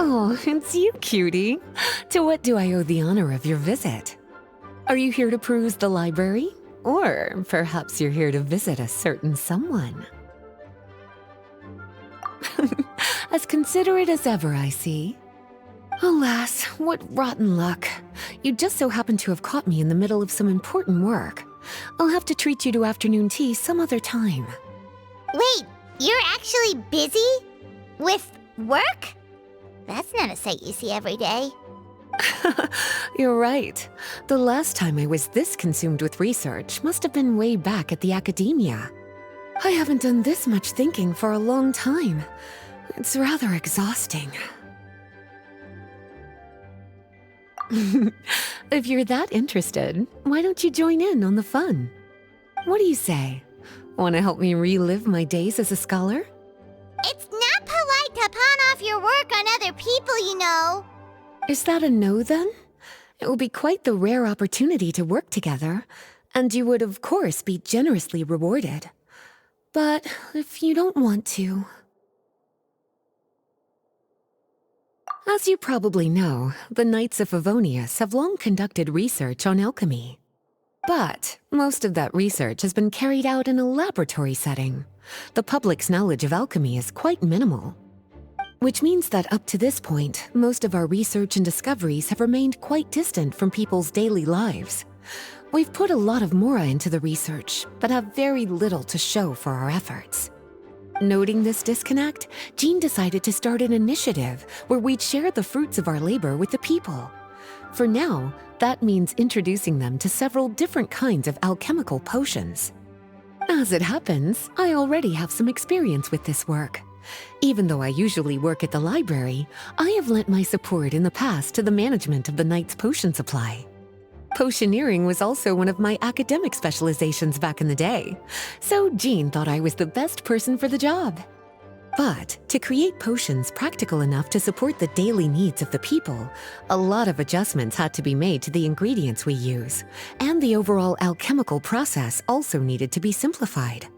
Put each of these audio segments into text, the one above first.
Oh, it's you, cutie. To what do I owe the honor of your visit? Are you here to peruse the library? Or perhaps you're here to visit a certain someone? As considerate as ever, I see. Alas, what rotten luck. You just so happen to have caught me in the middle of some important work. I'll have to treat you to afternoon tea some other time. Wait, you're actually busy? With work? That's not a sight you see every day. You're right. The last time I was this consumed with research must have been way back at the academia. I haven't done this much thinking for a long time. It's rather exhausting. If you're that interested, why don't you join in on the fun? What do you say? Want to help me relive my days as a scholar? It's not polite to pawn off your work on other people, you know. Is that a no, then? It will be quite the rare opportunity to work together, and you would, of course, be generously rewarded. But if you don't want to... As you probably know, the Knights of Favonius have long conducted research on alchemy. But most of that research has been carried out in a laboratory setting. The public's knowledge of alchemy is quite minimal. Which means that up to this point, most of our research and discoveries have remained quite distant from people's daily lives. We've put a lot of mora into the research, but have very little to show for our efforts. Noting this disconnect, Jean decided to start an initiative where we'd share the fruits of our labor with the people. For now, that means introducing them to several different kinds of alchemical potions. As it happens, I already have some experience with this work. Even though I usually work at the library, I have lent my support in the past to the management of the Knight's potion supply. Potioneering was also one of my academic specializations back in the day, so Jean thought I was the best person for the job. But to create potions practical enough to support the daily needs of the people, a lot of adjustments had to be made to the ingredients we use, and the overall alchemical process also needed to be simplified.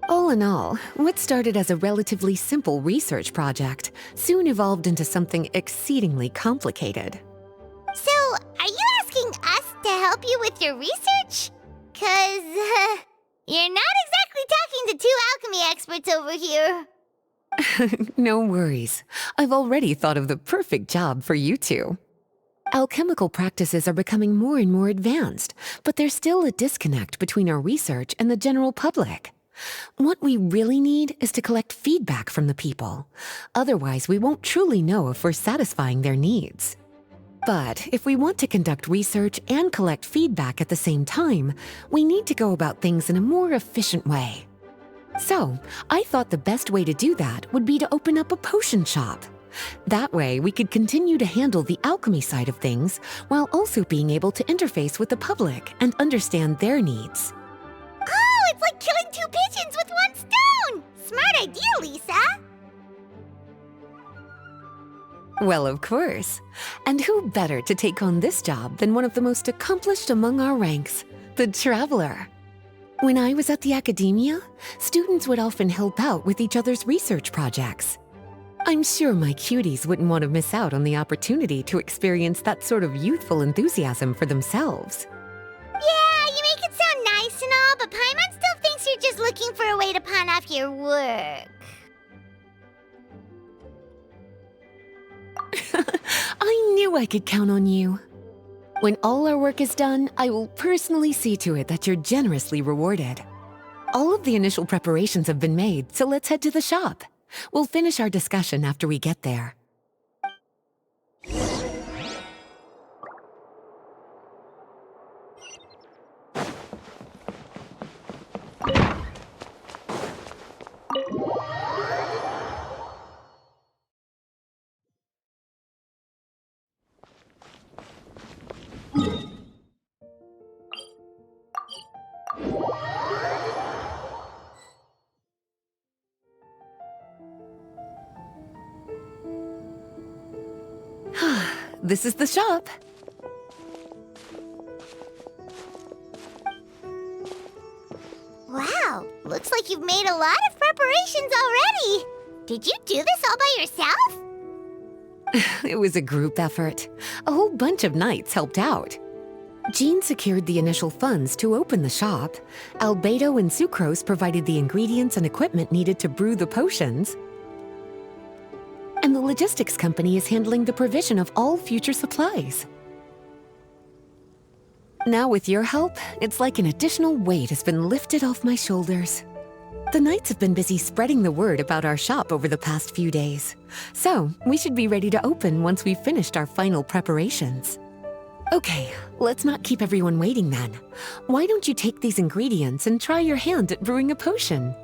All in all, what started as a relatively simple research project soon evolved into something exceedingly complicated. So, are you asking us to help you with your research? 'Cause, you're not exactly talking to two alchemy experts over here. No worries. I've already thought of the perfect job for you two. Alchemical practices are becoming more and more advanced, but there's still a disconnect between our research and the general public. What we really need is to collect feedback from the people. Otherwise, we won't truly know if we're satisfying their needs. But if we want to conduct research and collect feedback at the same time, we need to go about things in a more efficient way. So, I thought the best way to do that would be to open up a potion shop. That way, we could continue to handle the alchemy side of things while also being able to interface with the public and understand their needs. Oh, it's like killing two pigeons with one stone! Smart idea, Lisa! Well, of course. And who better to take on this job than one of the most accomplished among our ranks, the Traveler? When I was at the academia, students would often help out with each other's research projects. I'm sure my cuties wouldn't want to miss out on the opportunity to experience that sort of youthful enthusiasm for themselves. Yeah, you make it sound nice and all, but Paimon still thinks you're just looking for a way to pawn off your work. I knew I could count on you. When all our work is done, I will personally see to it that you're generously rewarded. All of the initial preparations have been made, so let's head to the shop. We'll finish our discussion after we get there. This is the shop. Wow, looks like you've made a lot of preparations already. Did you do this all by yourself? It was a group effort. A whole bunch of knights helped out. Jean secured the initial funds to open the shop. Albedo and Sucrose provided the ingredients and equipment needed to brew the potions. And the logistics company is handling the provision of all future supplies. Now with your help, it's like an additional weight has been lifted off my shoulders. The knights have been busy spreading the word about our shop over the past few days. So, we should be ready to open once we've finished our final preparations. Okay, let's not keep everyone waiting then. Why don't you take these ingredients and try your hand at brewing a potion?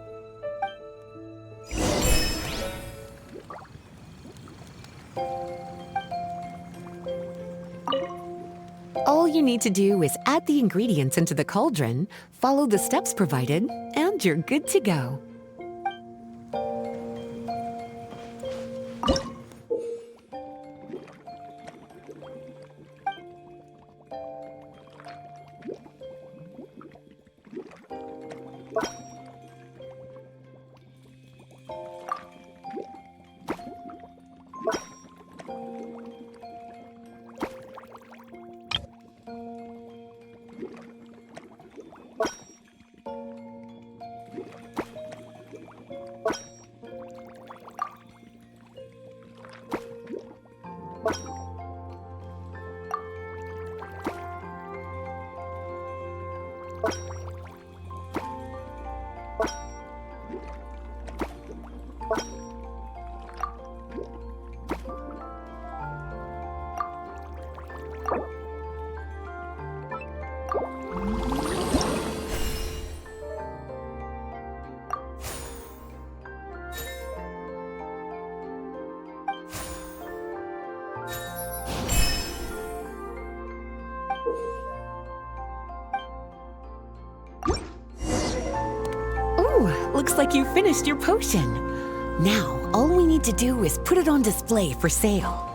All you need to do is add the ingredients into the cauldron, follow the steps provided, and you're good to go. Looks like you finished your potion. Now, all we need to do is put it on display for sale.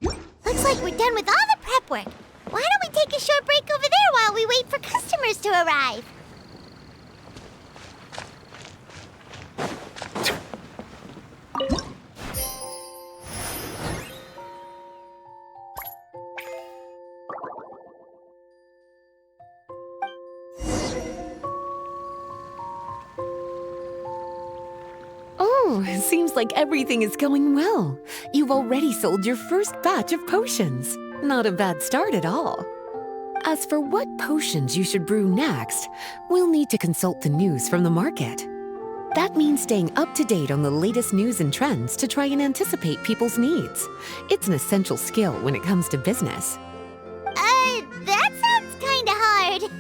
Looks like we're done with all the prep work. Why don't we take a short break over there while we wait for customers to arrive? Oh, it seems like everything is going well. You've already sold your first batch of potions. Not a bad start at all. As for what potions you should brew next, we'll need to consult the news from the market. That means staying up to date on the latest news and trends to try and anticipate people's needs. It's an essential skill when it comes to business. That sounds kinda hard.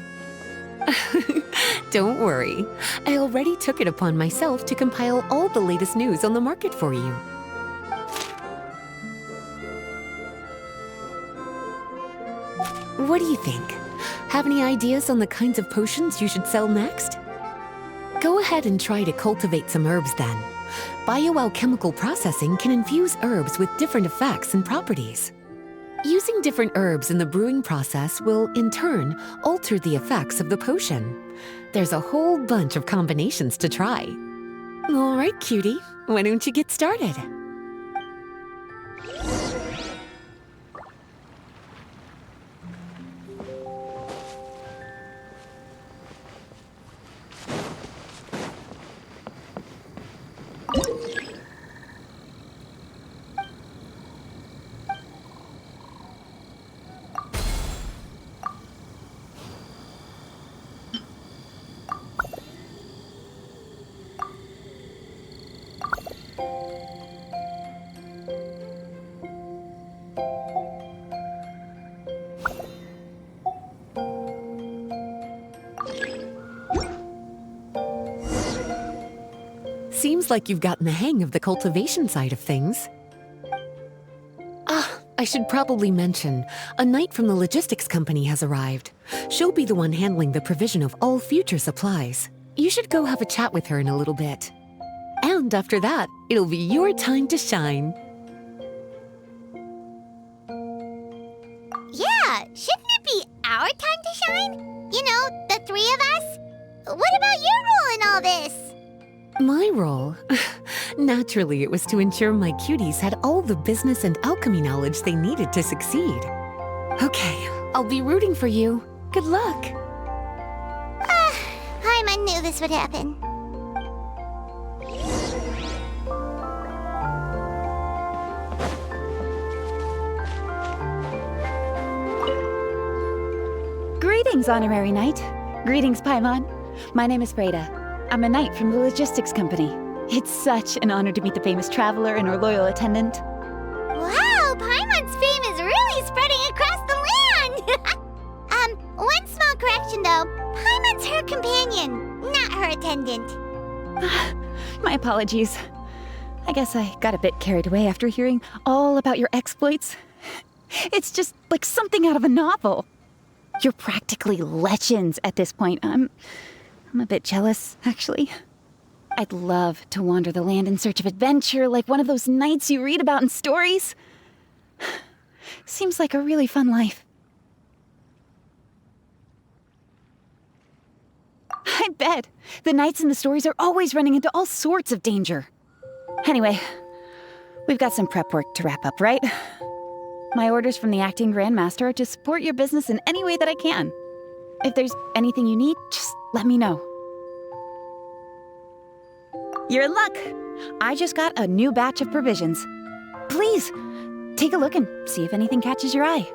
Don't worry. I already took it upon myself to compile all the latest news on the market for you. What do you think? Have any ideas on the kinds of potions you should sell next? Go ahead and try to cultivate some herbs then. Bioalchemical processing can infuse herbs with different effects and properties. Using different herbs in the brewing process will, in turn, alter the effects of the potion. There's a whole bunch of combinations to try. All right, cutie, why don't you get started? Seems like you've gotten the hang of the cultivation side of things. I should probably mention, a knight from the logistics company has arrived. She'll be the one handling the provision of all future supplies. You should go have a chat with her in a little bit. And after that, it'll be your time to shine. Yeah, shouldn't it be our time to shine? You know, the three of us? What about your role in all this? My role? Naturally, it was to ensure my cuties had all the business and alchemy knowledge they needed to succeed. Okay, I'll be rooting for you. Good luck. I knew this would happen. Greetings, Honorary Knight. Greetings, Paimon. My name is Freda. I'm a knight from the logistics company. It's such an honor to meet the famous traveler and her loyal attendant. Wow, Paimon's fame is really spreading across the land! One small correction though. Paimon's her companion, not her attendant. My apologies. I guess I got a bit carried away after hearing all about your exploits. It's just like something out of a novel. You're practically legends at this point. I'm a bit jealous, actually. I'd love to wander the land in search of adventure like one of those knights you read about in stories. Seems like a really fun life. I bet. The knights in the stories are always running into all sorts of danger. Anyway, we've got some prep work to wrap up, right? My orders from the acting grandmaster are to support your business in any way that I can. If there's anything you need, just let me know. You're in luck. I just got a new batch of provisions. Please, take a look and see if anything catches your eye.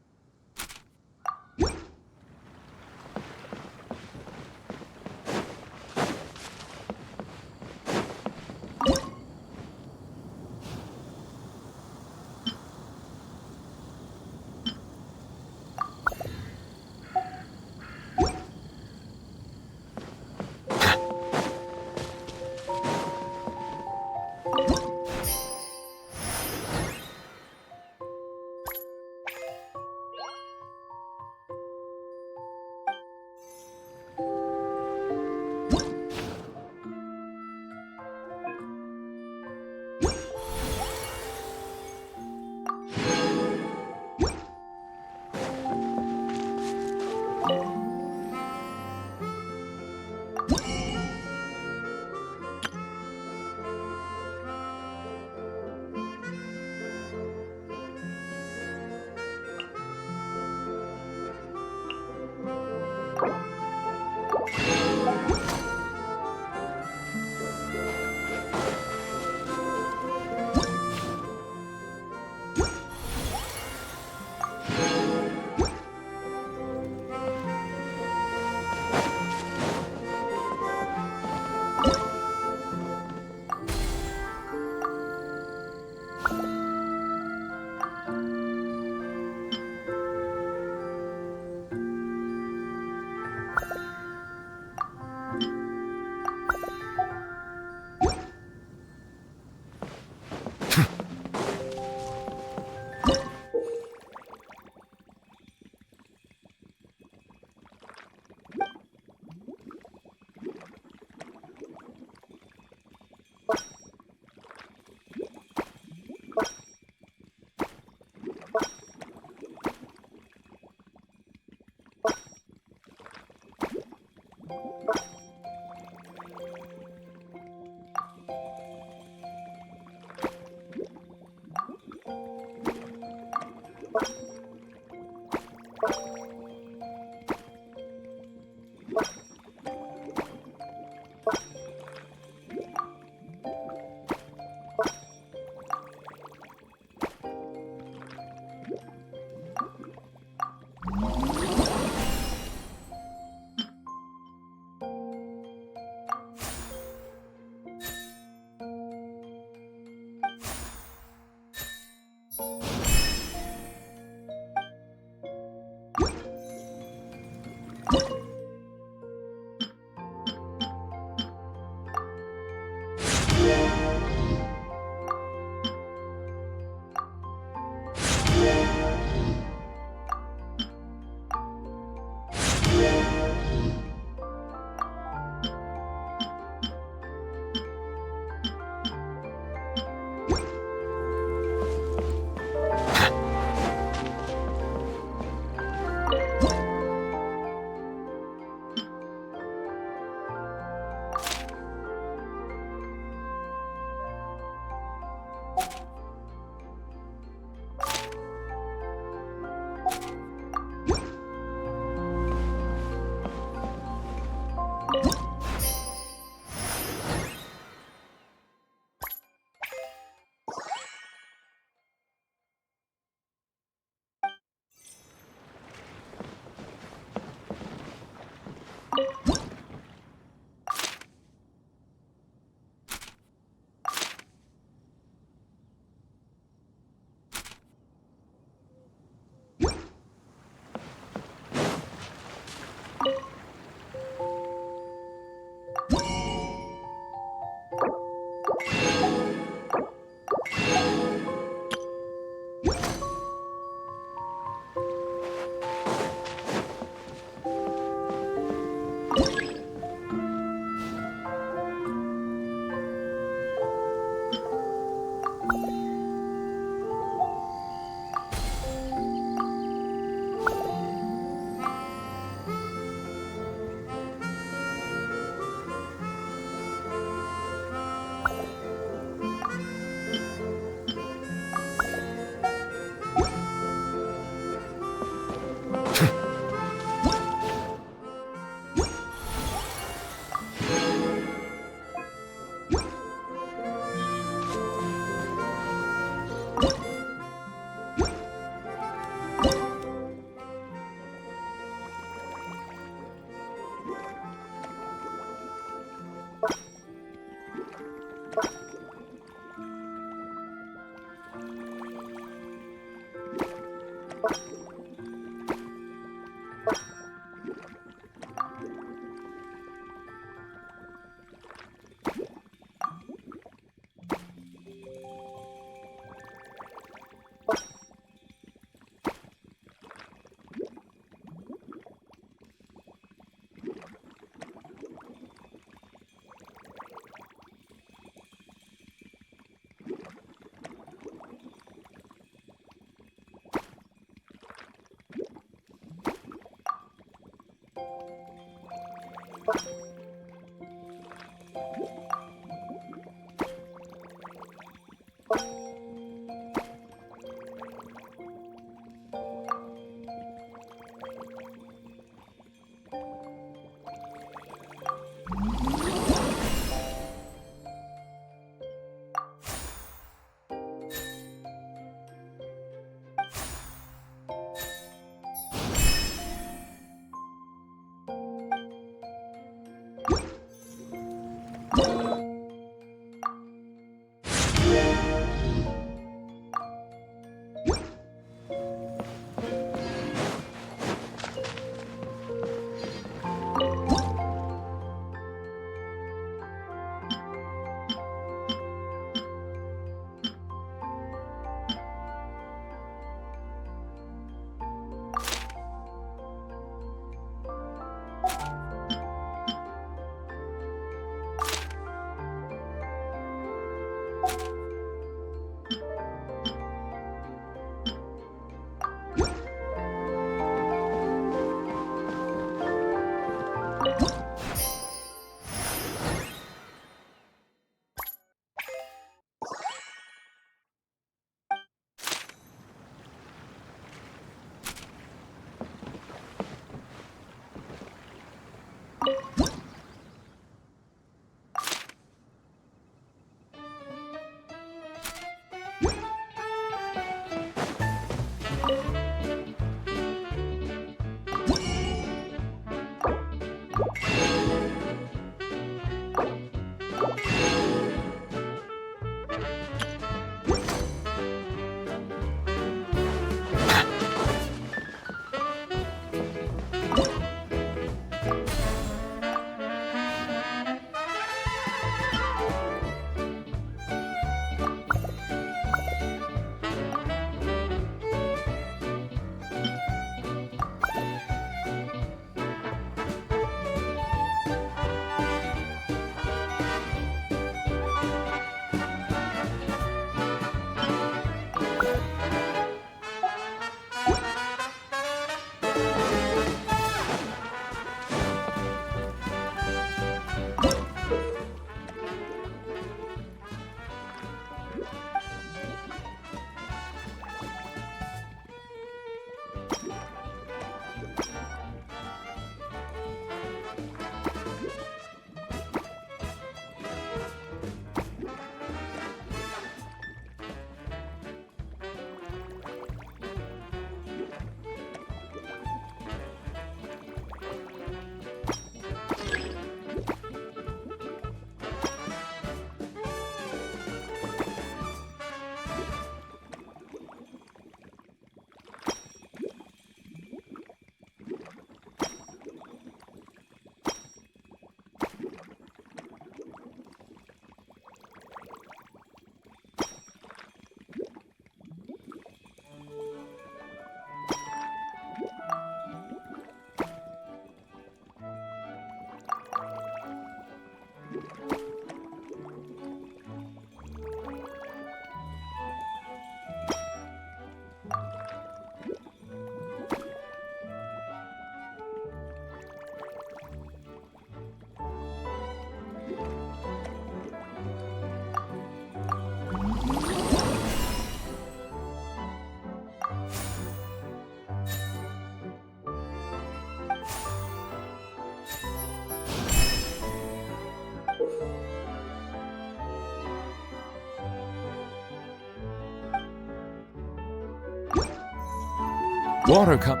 Water comes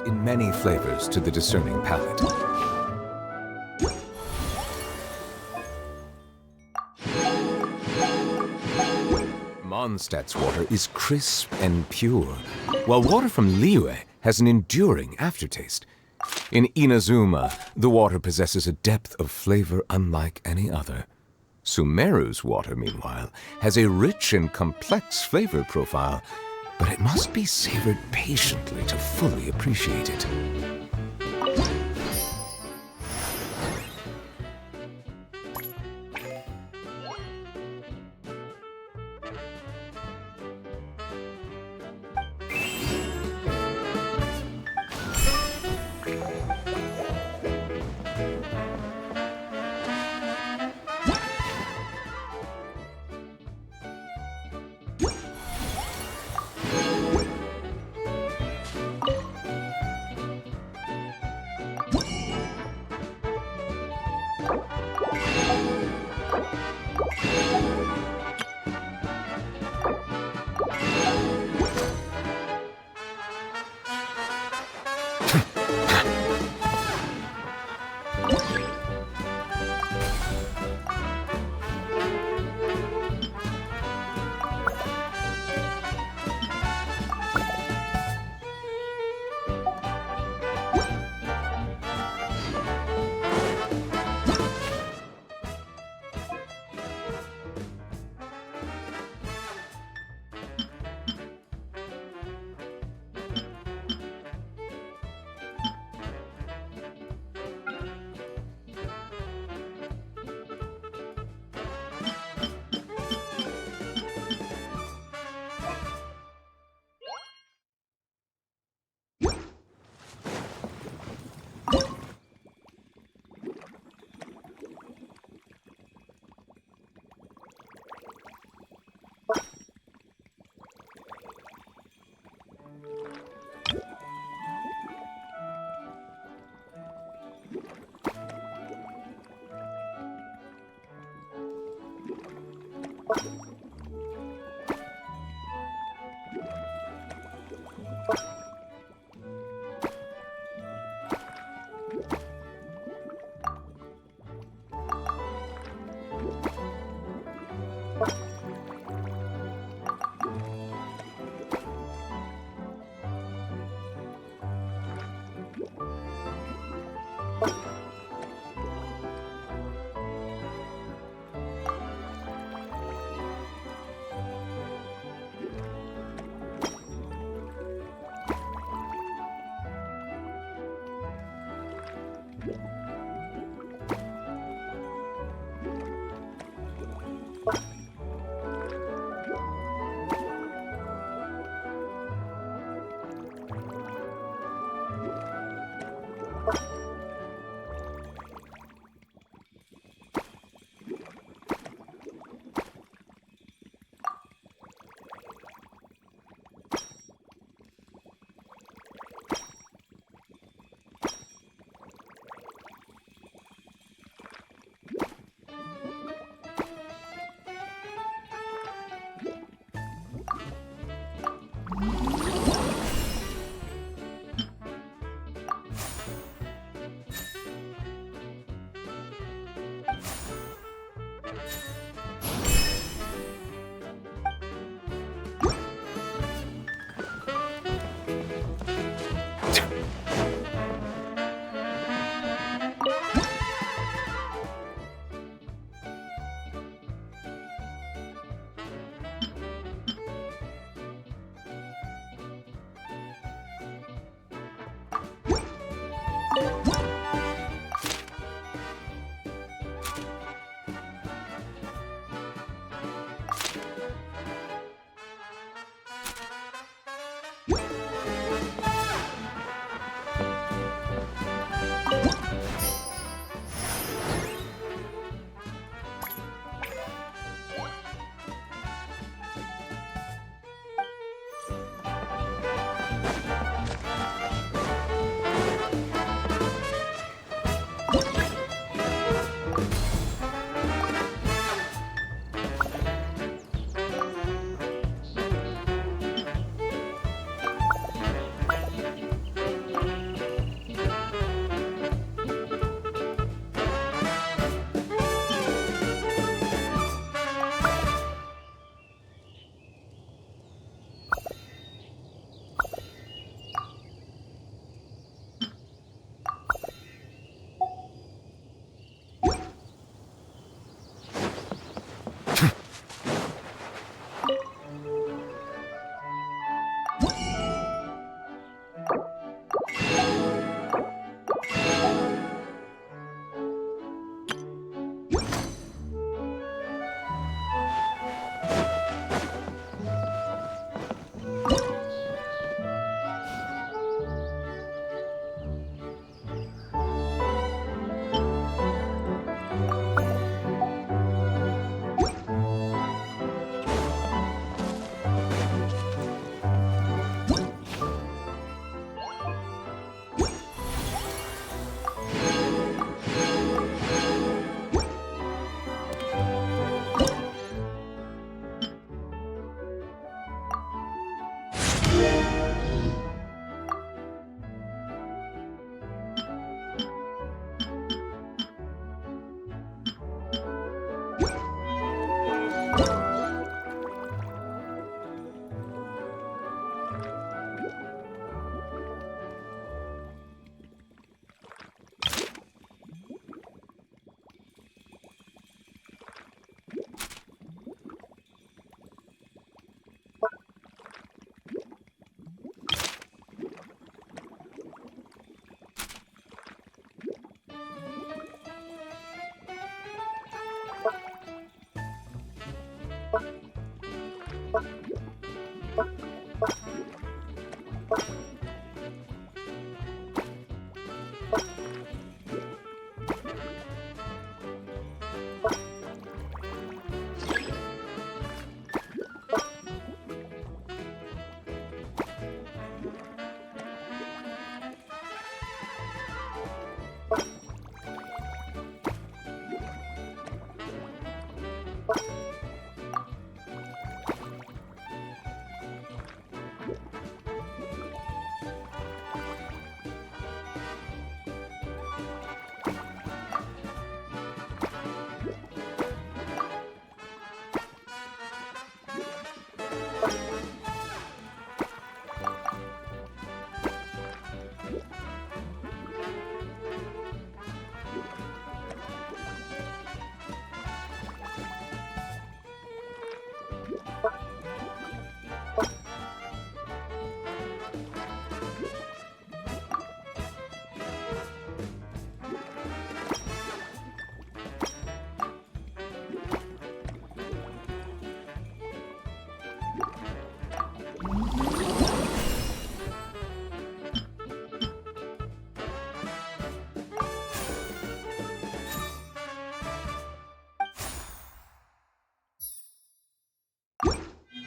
in many flavors to the discerning palate. Mondstadt's water is crisp and pure, while water from Liyue has an enduring aftertaste. In Inazuma, the water possesses a depth of flavor unlike any other. Sumeru's water, meanwhile, has a rich and complex flavor profile, but it must be savored patiently to fully appreciate it.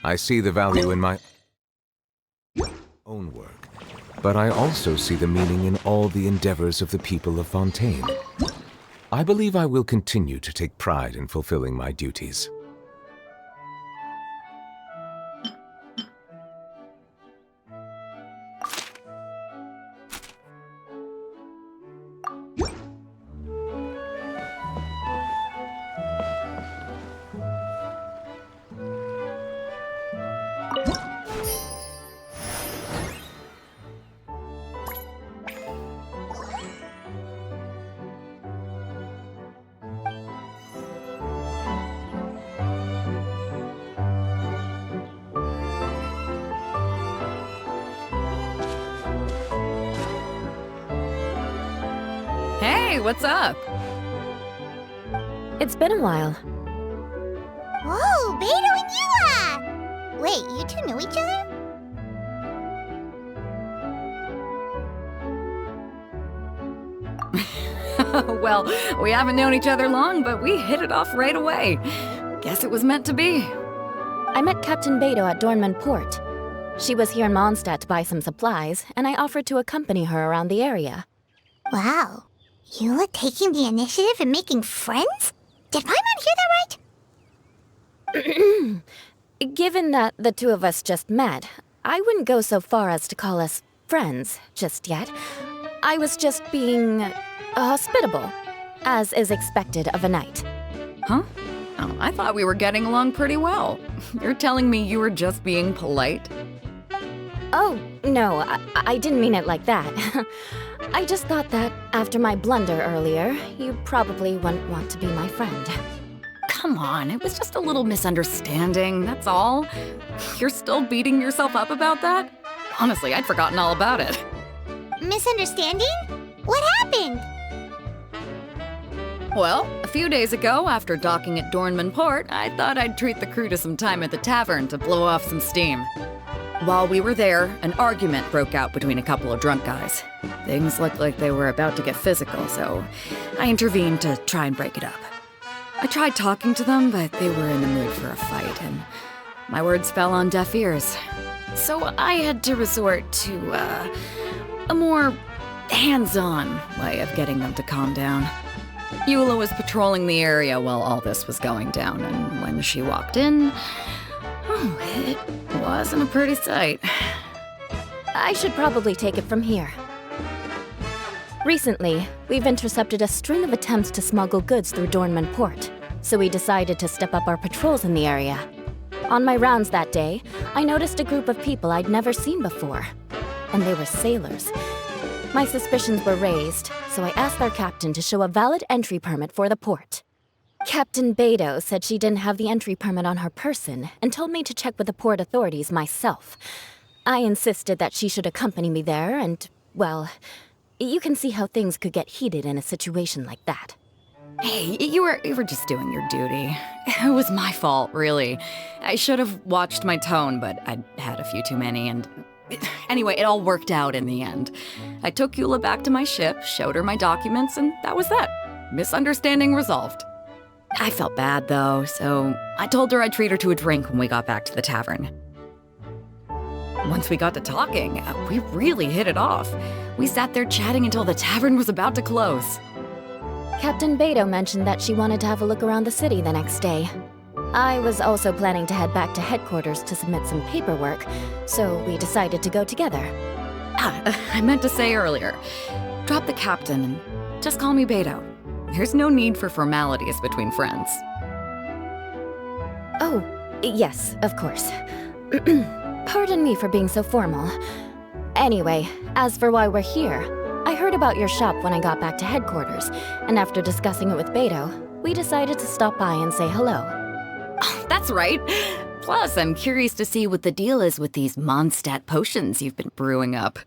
I see the value in my own work, but I also see the meaning in all the endeavors of the people of Fontaine. I believe I will continue to take pride in fulfilling my duties. Hey, what's up? It's been a while. Whoa, Beto and Eula! Wait, you two know each other? Well, we haven't known each other long, but we hit it off right away. Guess it was meant to be. I met Captain Beto at Dornman Port. She was here in Mondstadt to buy some supplies, and I offered to accompany her around the area. Wow. Eula taking the initiative and making friends? Did Paimon hear that right? Given that the two of us just met, I wouldn't go so far as to call us friends just yet. I was just being hospitable, as is expected of a knight. Huh? Oh, I thought we were getting along pretty well. You're telling me you were just being polite? Oh, no, I didn't mean it like that. I just thought that after my blunder earlier, you probably wouldn't want to be my friend. Come on, it was just a little misunderstanding, that's all. You're still beating yourself up about that? Honestly, I'd forgotten all about it. Misunderstanding? What happened? Well, a few days ago, after docking at Dornman Port, I thought I'd treat the crew to some time at the tavern to blow off some steam. While we were there, an argument broke out between a couple of drunk guys. Things looked like they were about to get physical, so I intervened to try and break it up. I tried talking to them, but they were in the mood for a fight, and my words fell on deaf ears. So I had to resort to, a more hands-on way of getting them to calm down. Eula was patrolling the area while all this was going down, and when she walked in, it wasn't a pretty sight. I should probably take it from here. Recently, we've intercepted a string of attempts to smuggle goods through Dornman Port, so we decided to step up our patrols in the area. On my rounds that day, I noticed a group of people I'd never seen before, and they were sailors. My suspicions were raised, so I asked our captain to show a valid entry permit for the port. Captain Beto said she didn't have the entry permit on her person and told me to check with the port authorities myself. I insisted that she should accompany me there and, well, you can see how things could get heated in a situation like that. Hey, you were just doing your duty. It was my fault, really. I should have watched my tone, but I'd had a few too many, and anyway, it all worked out in the end. I took Eula back to my ship, showed her my documents, and that was that. Misunderstanding resolved. I felt bad, though, so I told her I'd treat her to a drink when we got back to the tavern. Once we got to talking, we really hit it off. We sat there chatting until the tavern was about to close. Captain Beto mentioned that she wanted to have a look around the city the next day. I was also planning to head back to headquarters to submit some paperwork, so we decided to go together. I meant to say earlier, drop the captain and just call me Beto. There's no need for formalities between friends. Oh, yes, of course. Pardon me for being so formal. Anyway, as for why we're here, I heard about your shop when I got back to headquarters, and after discussing it with Beto, we decided to stop by and say hello. Oh, that's right. Plus, I'm curious to see what the deal is with these Mondstadt potions you've been brewing up.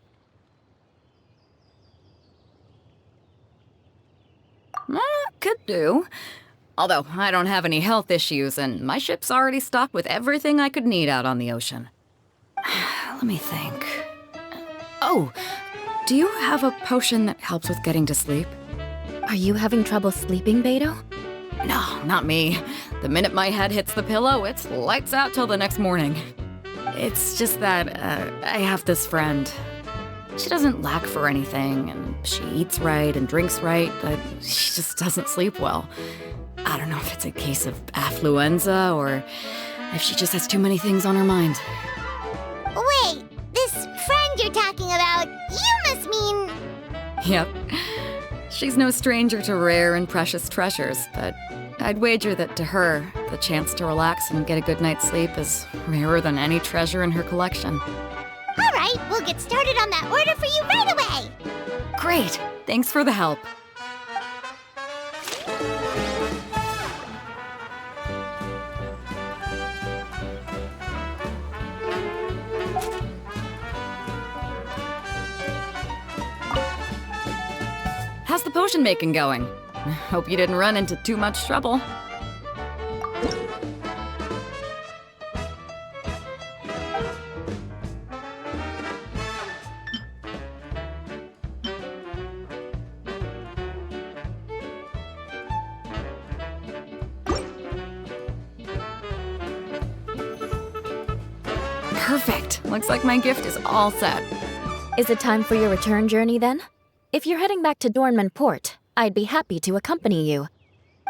Could do. Although, I don't have any health issues, and my ship's already stocked with everything I could need out on the ocean. Let me think. Oh, do you have a potion that helps with getting to sleep? Are you having trouble sleeping, Beto? No, not me. The minute my head hits the pillow, it's lights out till the next morning. It's just that I have this friend. She doesn't lack for anything, and she eats right and drinks right, but she just doesn't sleep well. I don't know if it's a case of affluenza or if she just has too many things on her mind. Wait, this friend you're talking about, you must mean... Yep. She's no stranger to rare and precious treasures, but I'd wager that to her, the chance to relax and get a good night's sleep is rarer than any treasure in her collection. All right, we'll get started on that order for you right away. Great! Thanks for the help. How's the potion making going? Hope you didn't run into too much trouble. Perfect. Looks like my gift is all set. Is it time for your return journey then? If you're heading back to Dornman Port, I'd be happy to accompany you.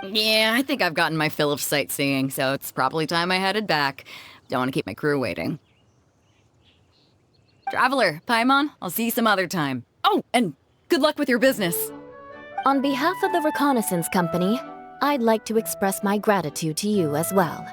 Yeah, I think I've gotten my fill of sightseeing, so it's probably time I headed back. Don't want to keep my crew waiting. Traveler, Paimon, I'll see you some other time. Oh, and good luck with your business. On behalf of the Reconnaissance Company, I'd like to express my gratitude to you as well.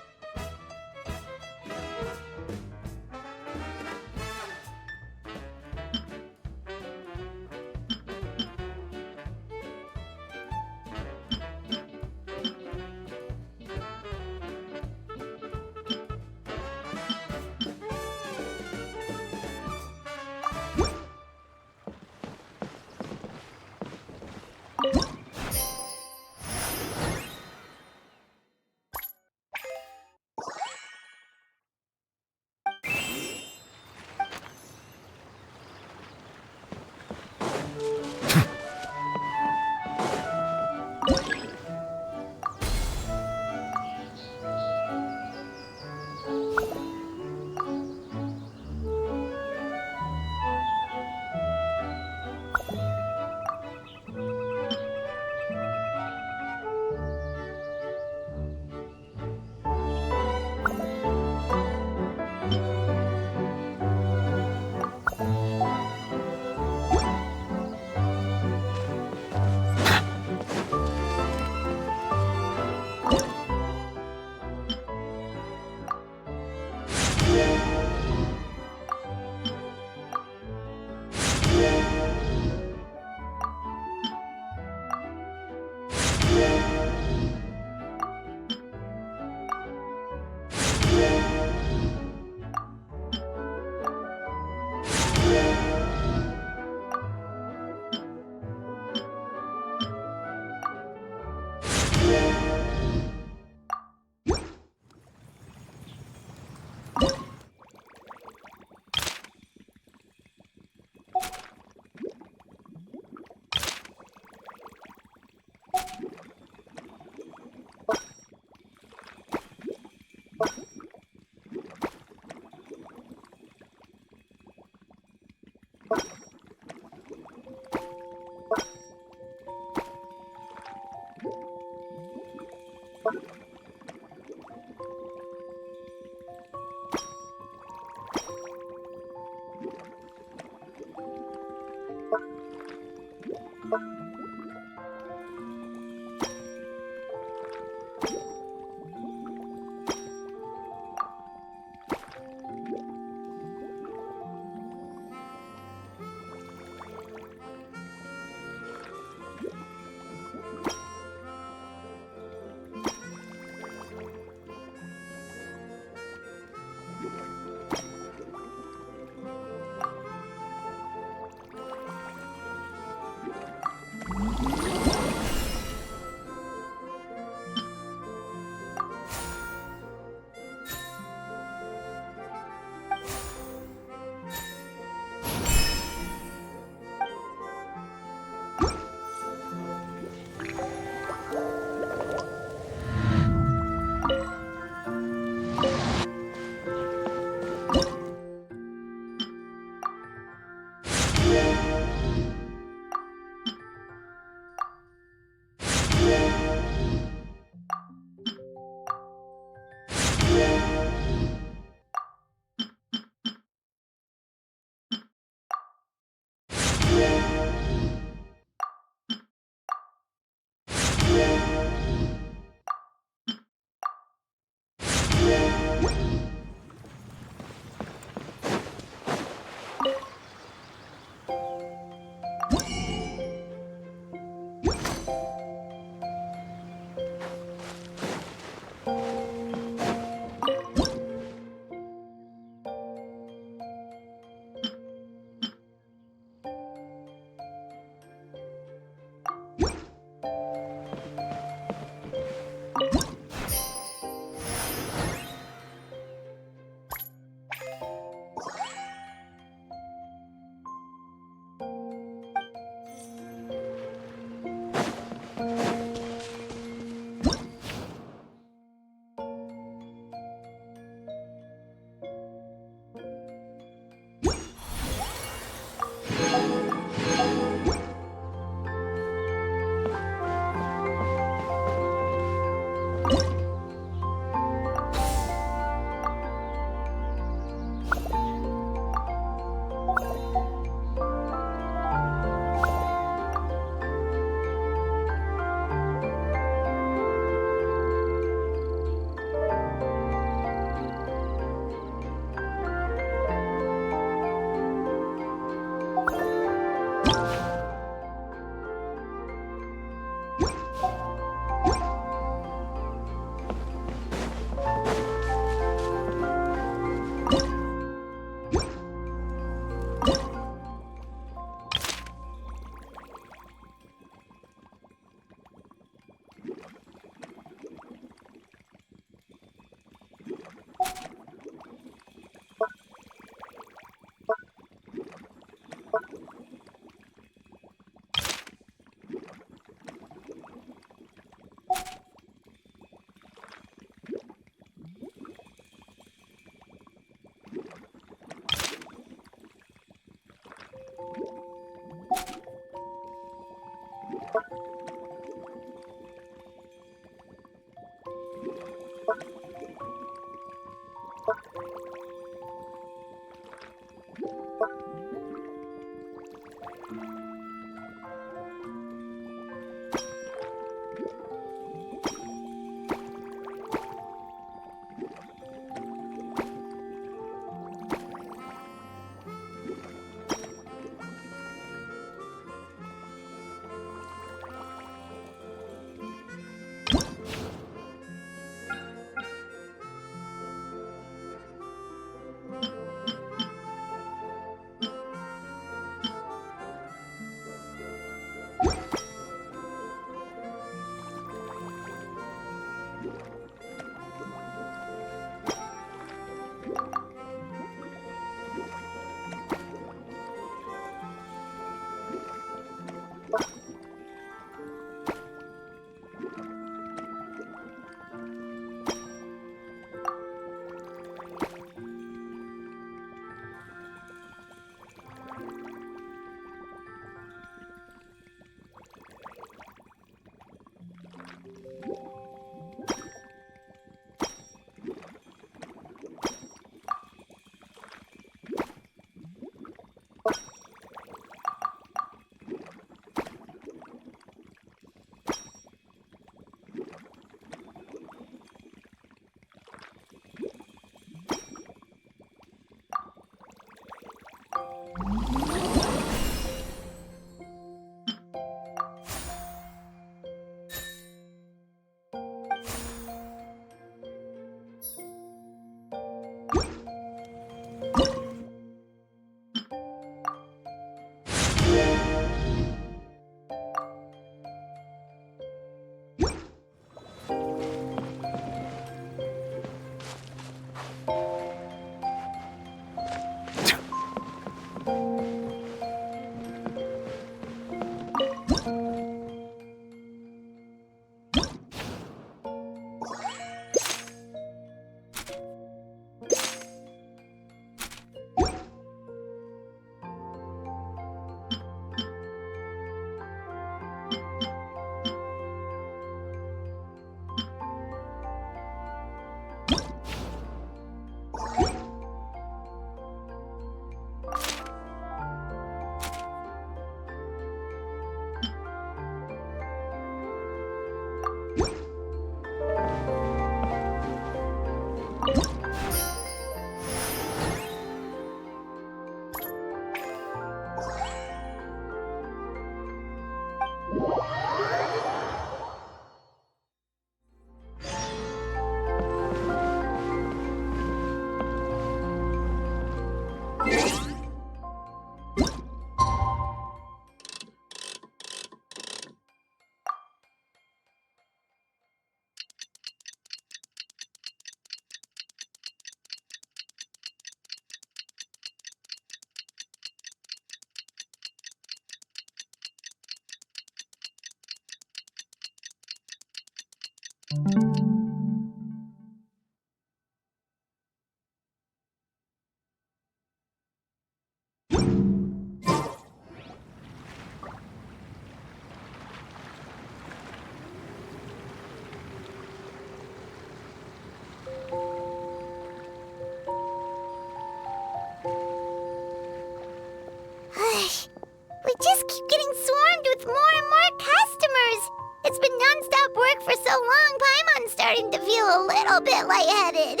We just keep getting swarmed with more and more customers. It's been non-stop work for so long, Paimon's starting to feel a little bit lightheaded.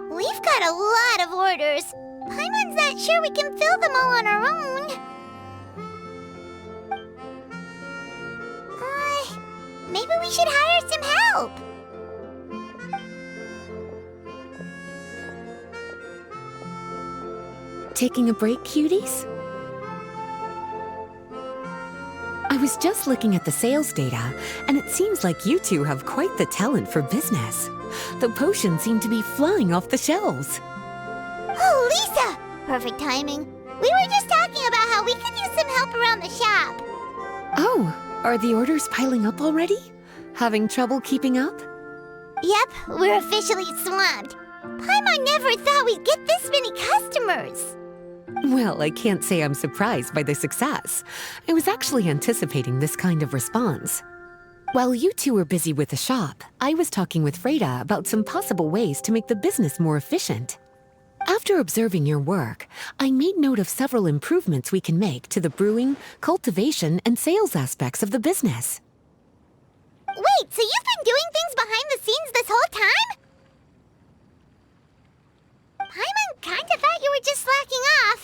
We've got a lot of orders. Paimon's not sure we can fill them all on our own. Maybe we should hire some help. Taking a break, cuties? I was just looking at the sales data, and it seems like you two have quite the talent for business. The potions seem to be flying off the shelves. Oh, Lisa! Perfect timing. We were just talking about how we could use some help around the shop. Oh, are the orders piling up already? Having trouble keeping up? Yep, we're officially swamped. Paimon never thought we'd get this many customers. Well, I can't say I'm surprised by the success. I was actually anticipating this kind of response. While you two were busy with the shop, I was talking with Freda about some possible ways to make the business more efficient. After observing your work, I made note of several improvements we can make to the brewing, cultivation, and sales aspects of the business. Wait, so you've been doing things behind the scenes this whole time? Paimon kinda thought you were just slacking off.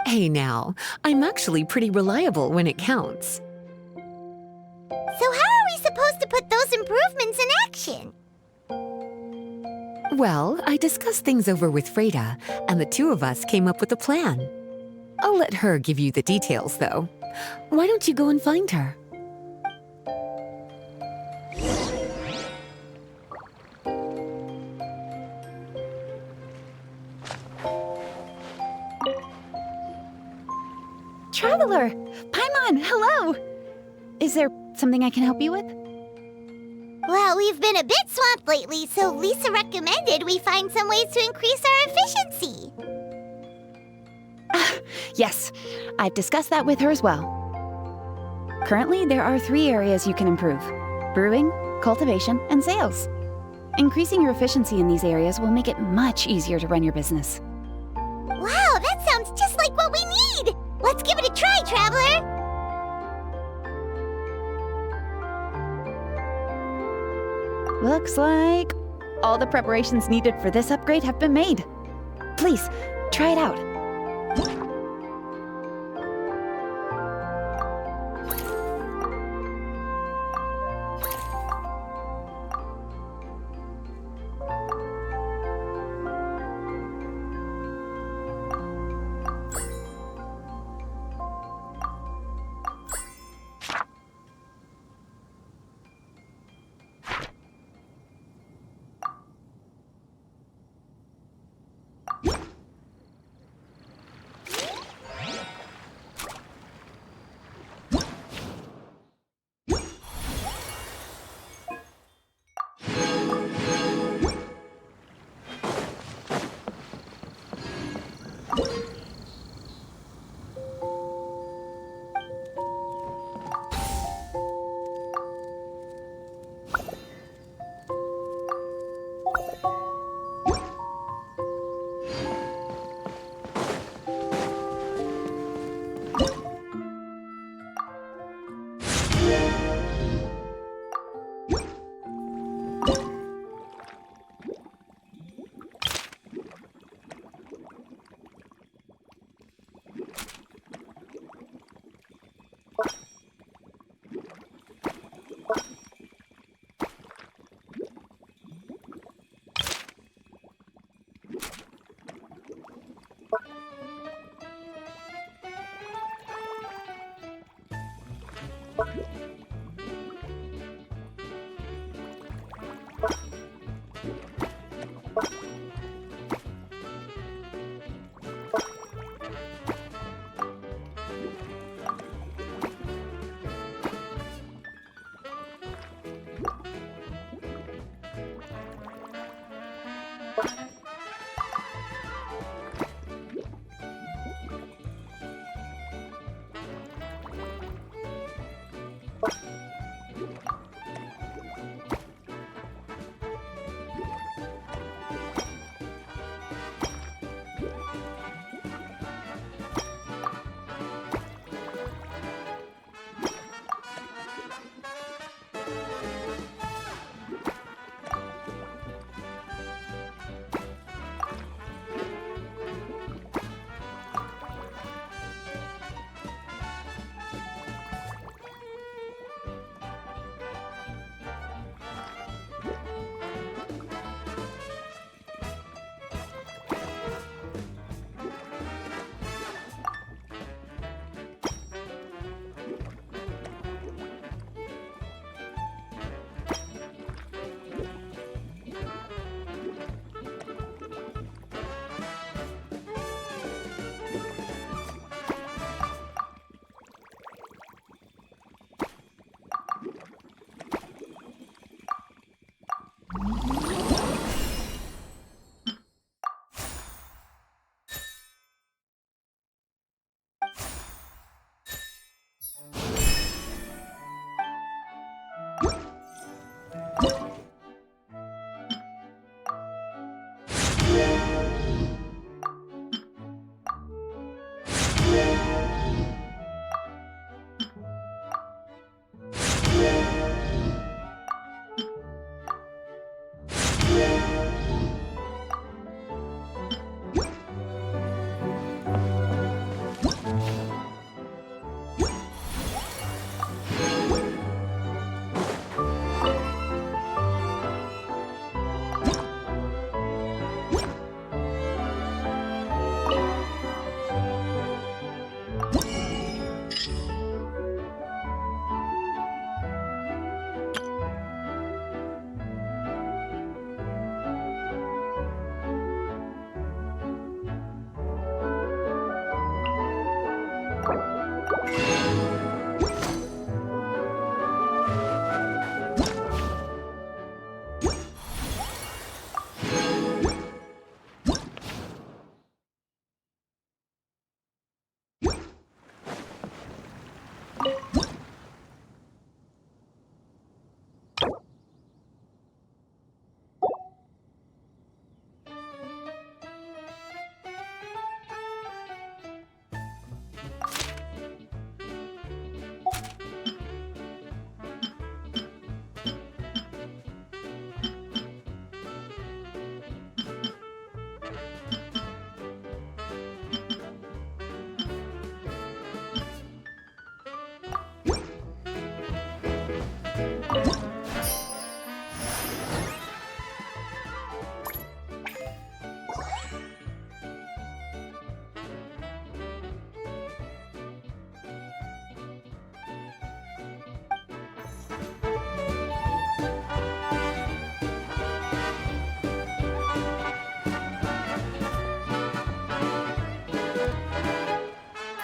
Hey now, I'm actually pretty reliable when it counts. So how are we supposed to put those improvements in action? Well, I discussed things over with Freda, and the two of us came up with a plan. I'll let her give you the details, though. Why don't you go and find her? Traveler! Paimon, hello! Is there something I can help you with? Well, we've been a bit swamped lately, so Lisa recommended we find some ways to increase our efficiency. Yes, I've discussed that with her as well. Currently, there are 3 areas you can improve: brewing, cultivation, and sales. Increasing your efficiency in these areas will make it much easier to run your business. Wow, that sounds just like what we need! Let's give it a try, Traveler! Looks like all the preparations needed for this upgrade have been made. Please, try it out.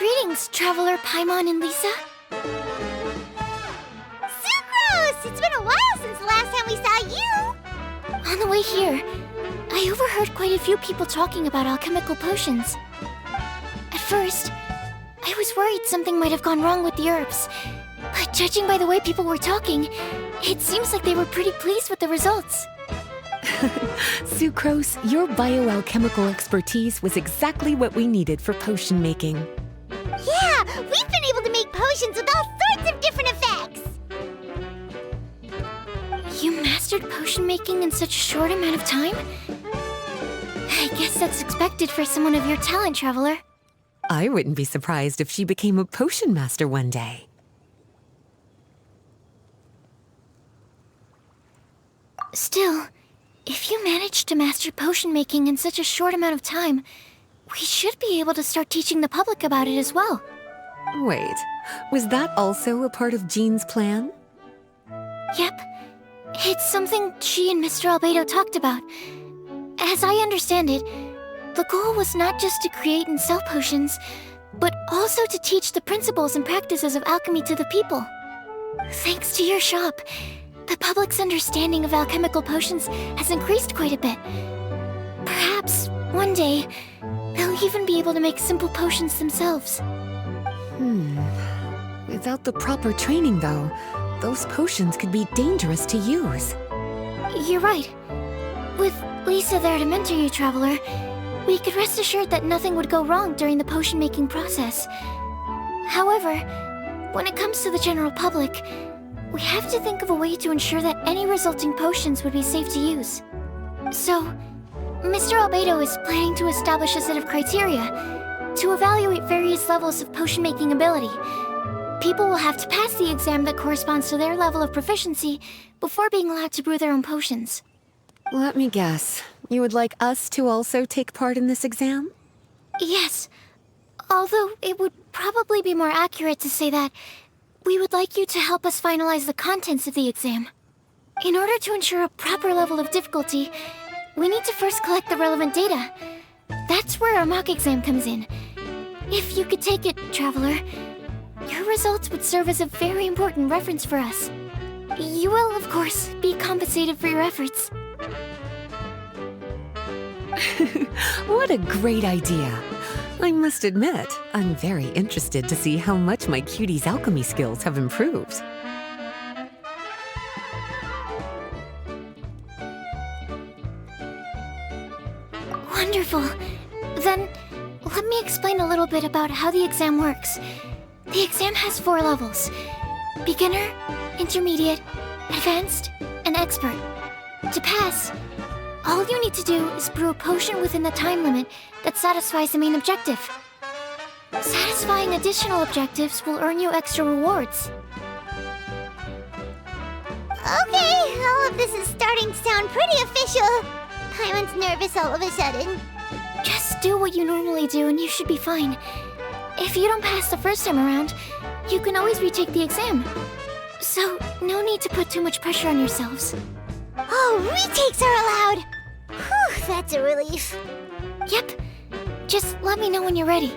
Greetings, Traveler Paimon and Lisa. Sucrose! It's been a while since the last time we saw you! On the way here, I overheard quite a few people talking about alchemical potions. At first, I was worried something might have gone wrong with the herbs, but judging by the way people were talking, it seems like they were pretty pleased with the results. Sucrose, your bioalchemical expertise was exactly what we needed for potion making. Yeah, we've been able to make potions with all sorts of different effects! You mastered potion making in such a short amount of time? I guess that's expected for someone of your talent, Traveler. I wouldn't be surprised if she became a potion master one day. Still, if you managed to master potion making in such a short amount of time, we should be able to start teaching the public about it as well. Wait, was that also a part of Jean's plan? Yep. It's something she and Mr. Albedo talked about. As I understand it, the goal was not just to create and sell potions, but also to teach the principles and practices of alchemy to the people. Thanks to your shop, the public's understanding of alchemical potions has increased quite a bit. Perhaps, one day, they'll even be able to make simple potions themselves. Without the proper training, though, those potions could be dangerous to use. You're right. With Lisa there to mentor you, Traveler, we could rest assured that nothing would go wrong during the potion-making process. However, when it comes to the general public, we have to think of a way to ensure that any resulting potions would be safe to use. So, Mr. Albedo is planning to establish a set of criteria to evaluate various levels of potion-making ability. People will have to pass the exam that corresponds to their level of proficiency before being allowed to brew their own potions. Let me guess. You would like us to also take part in this exam? Yes. Although it would probably be more accurate to say that we would like you to help us finalize the contents of the exam. In order to ensure a proper level of difficulty, we need to first collect the relevant data. That's where our mock exam comes in. If you could take it, Traveler, your results would serve as a very important reference for us. You will, of course, be compensated for your efforts. What a great idea! I must admit, I'm very interested to see how much my cutie's alchemy skills have improved. Wonderful. Then, let me explain a little bit about how the exam works. The exam has 4 levels: beginner, intermediate, advanced, and expert. To pass, all you need to do is brew a potion within the time limit that satisfies the main objective. Satisfying additional objectives will earn you extra rewards. Okay, all of this is starting to sound pretty official. Paimon's nervous all of a sudden. Just do what you normally do and you should be fine. If you don't pass the first time around, you can always retake the exam. So, no need to put too much pressure on yourselves. Oh, retakes are allowed! Whew, that's a relief. Yep. Just let me know when you're ready.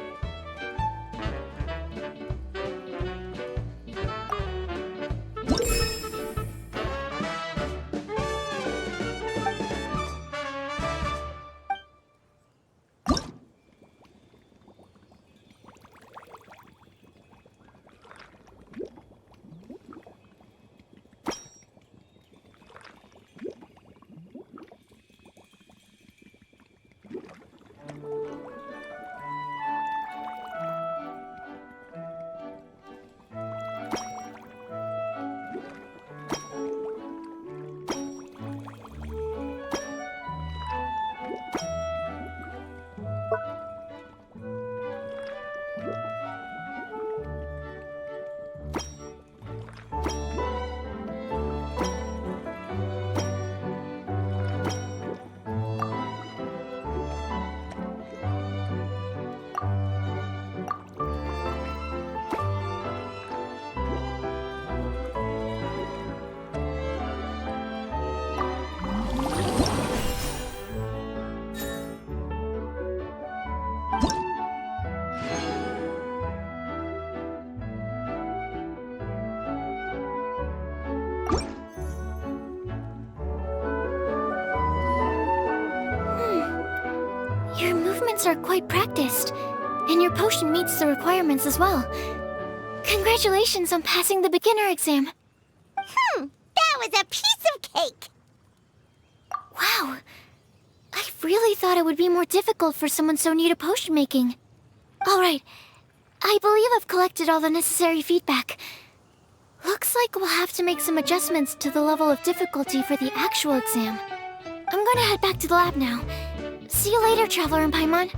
Your movements are quite practiced, and your potion meets the requirements as well. Congratulations on passing the beginner exam. That was a piece of cake! Wow. I really thought it would be more difficult for someone so new to potion making. Alright, I believe I've collected all the necessary feedback. Looks like we'll have to make some adjustments to the level of difficulty for the actual exam. I'm gonna head back to the lab now. See you later, Traveler and Paimon.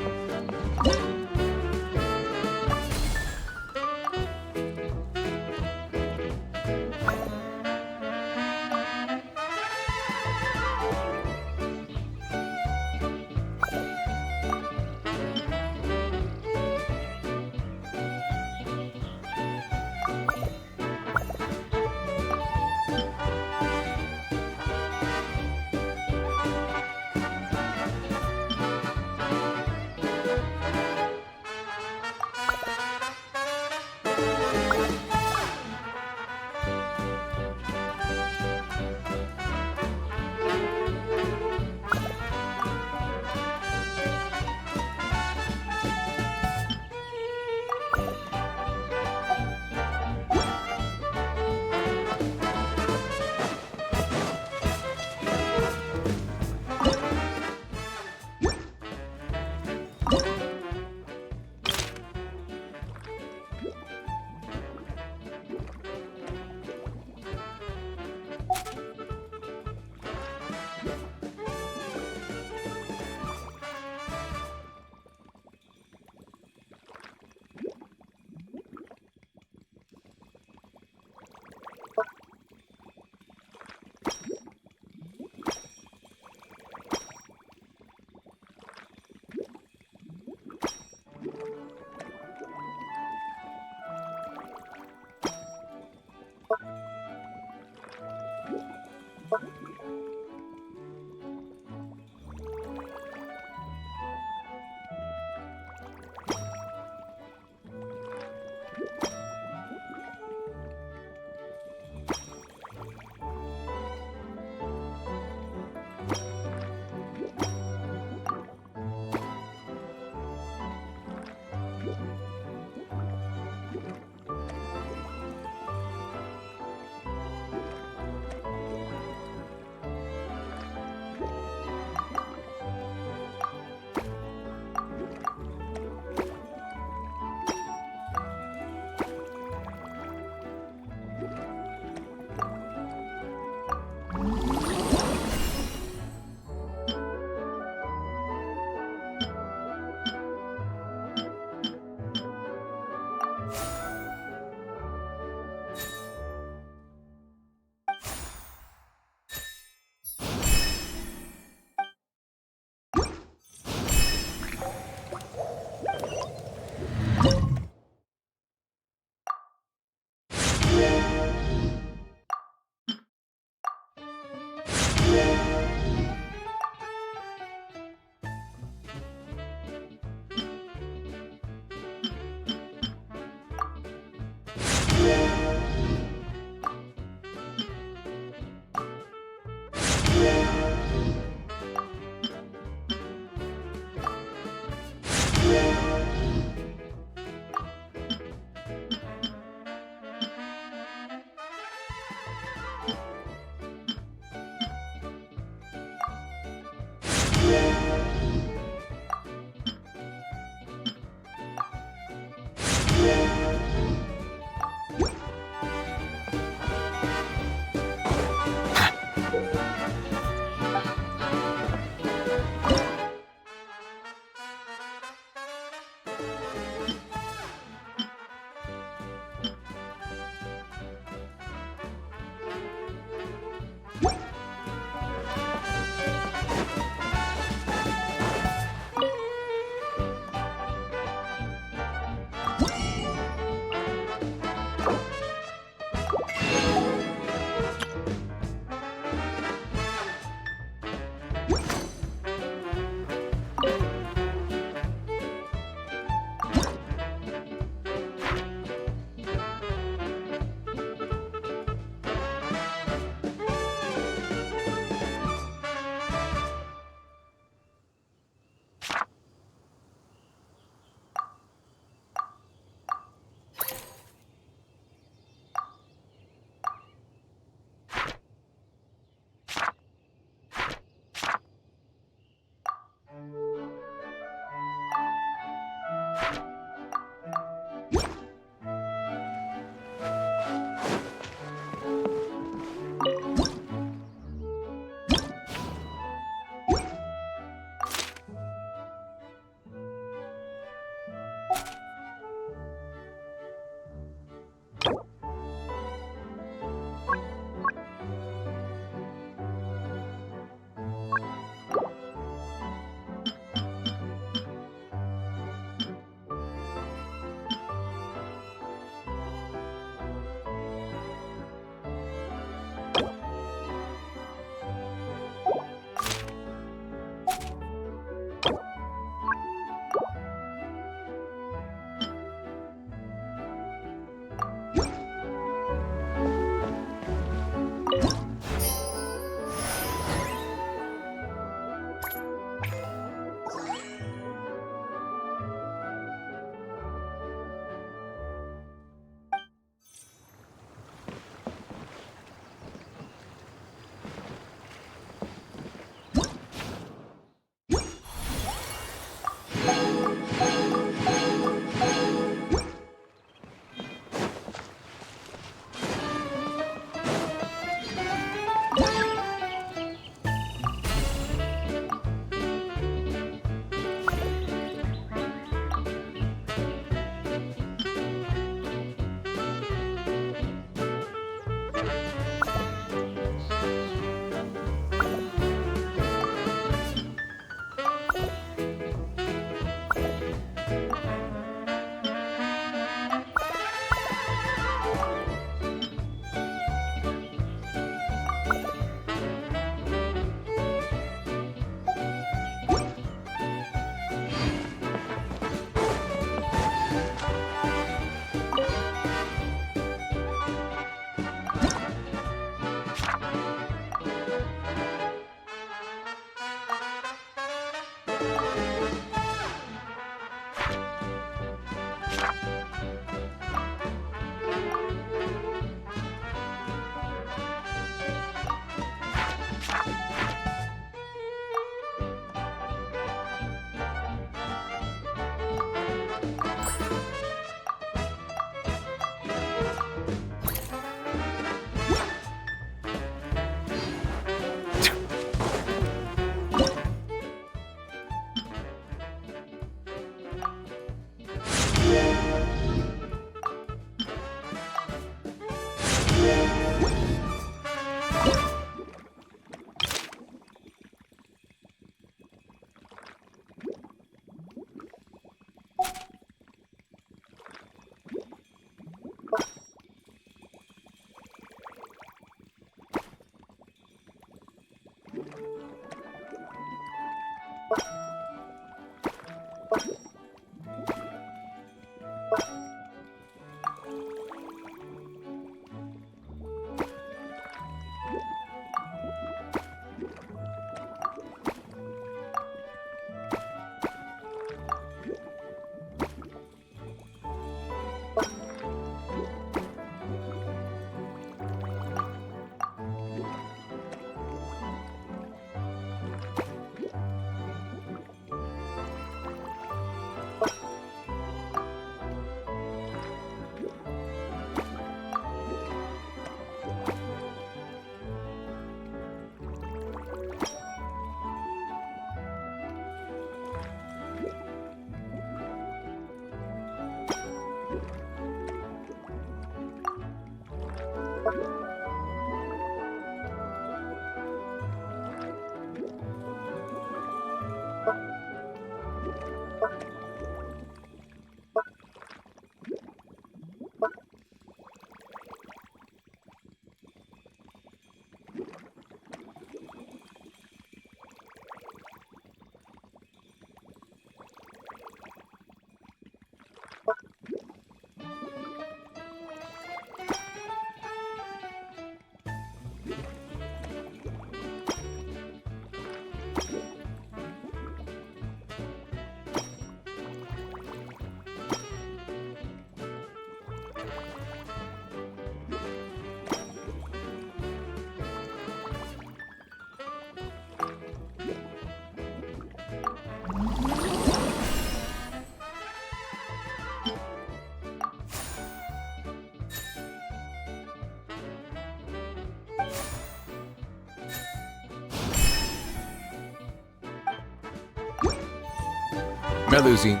Melusine.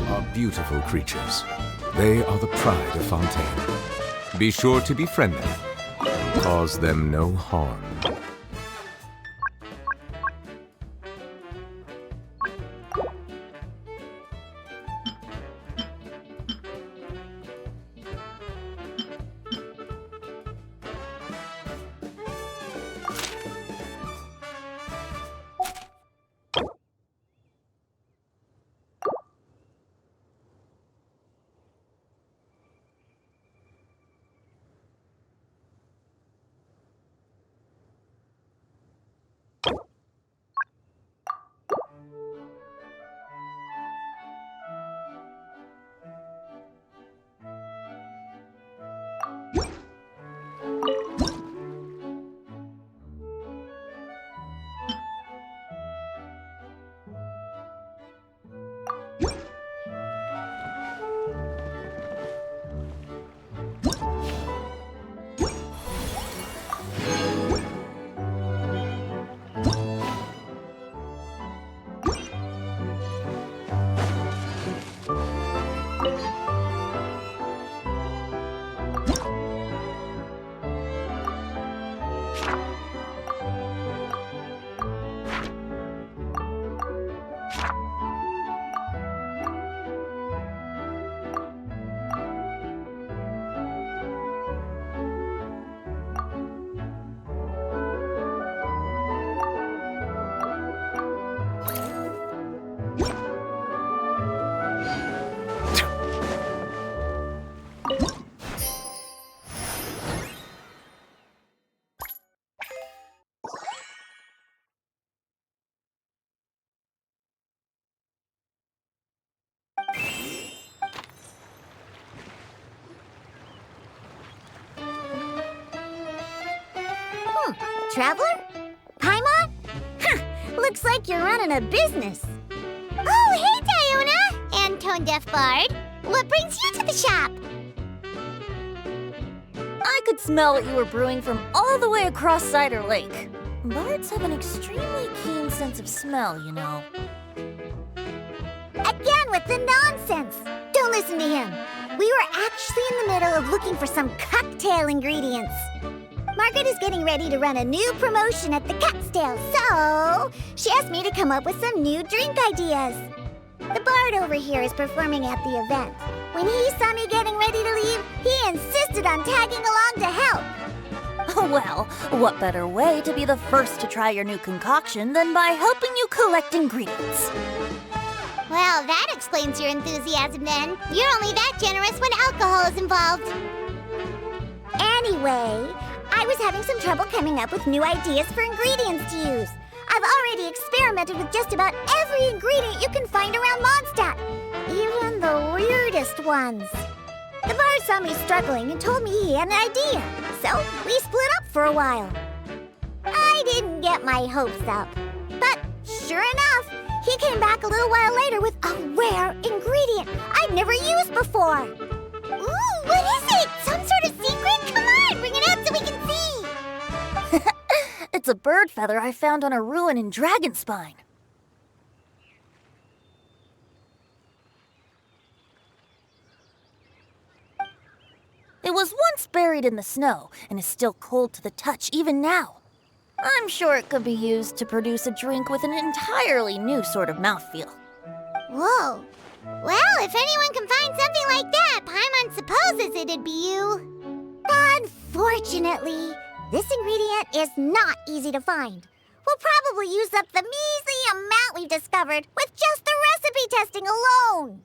Are beautiful creatures. They are the pride of Fontaine. Be sure to befriend them. Cause them no harm. Traveler? Paimon? Huh, looks like you're running a business. Oh, hey, Diona! And Tone Deaf Bard. What brings you to the shop? I could smell what you were brewing from all the way across Cider Lake. Bards have an extremely keen sense of smell, you know. Again with the nonsense. Don't listen to him. We were actually in the middle of looking for some cocktail ingredients. Margaret is getting ready to run a new promotion at the Catstail, so she asked me to come up with some new drink ideas. The bard over here is performing at the event. When he saw me getting ready to leave, he insisted on tagging along to help. Well, what better way to be the first to try your new concoction than by helping you collect ingredients? Well, that explains your enthusiasm then. You're only that generous when alcohol is involved. Anyway, I was having some trouble coming up with new ideas for ingredients to use. I've already experimented with just about every ingredient you can find around Mondstadt, even the weirdest ones. The bard saw me struggling and told me he had an idea, so we split up for a while. I didn't get my hopes up, but sure enough, he came back a little while later with a rare ingredient I'd never used before. Ooh, what is it? Some sort of secret? Come on, bring it out so we can see. It's a bird feather I found on a ruin in Dragonspine. It was once buried in the snow and is still cold to the touch even now. I'm sure it could be used to produce a drink with an entirely new sort of mouthfeel. Whoa. Well, if anyone can find something like that, Paimon supposes it'd be you. Unfortunately, this ingredient is not easy to find. We'll probably use up the measly amount we've discovered with just the recipe testing alone.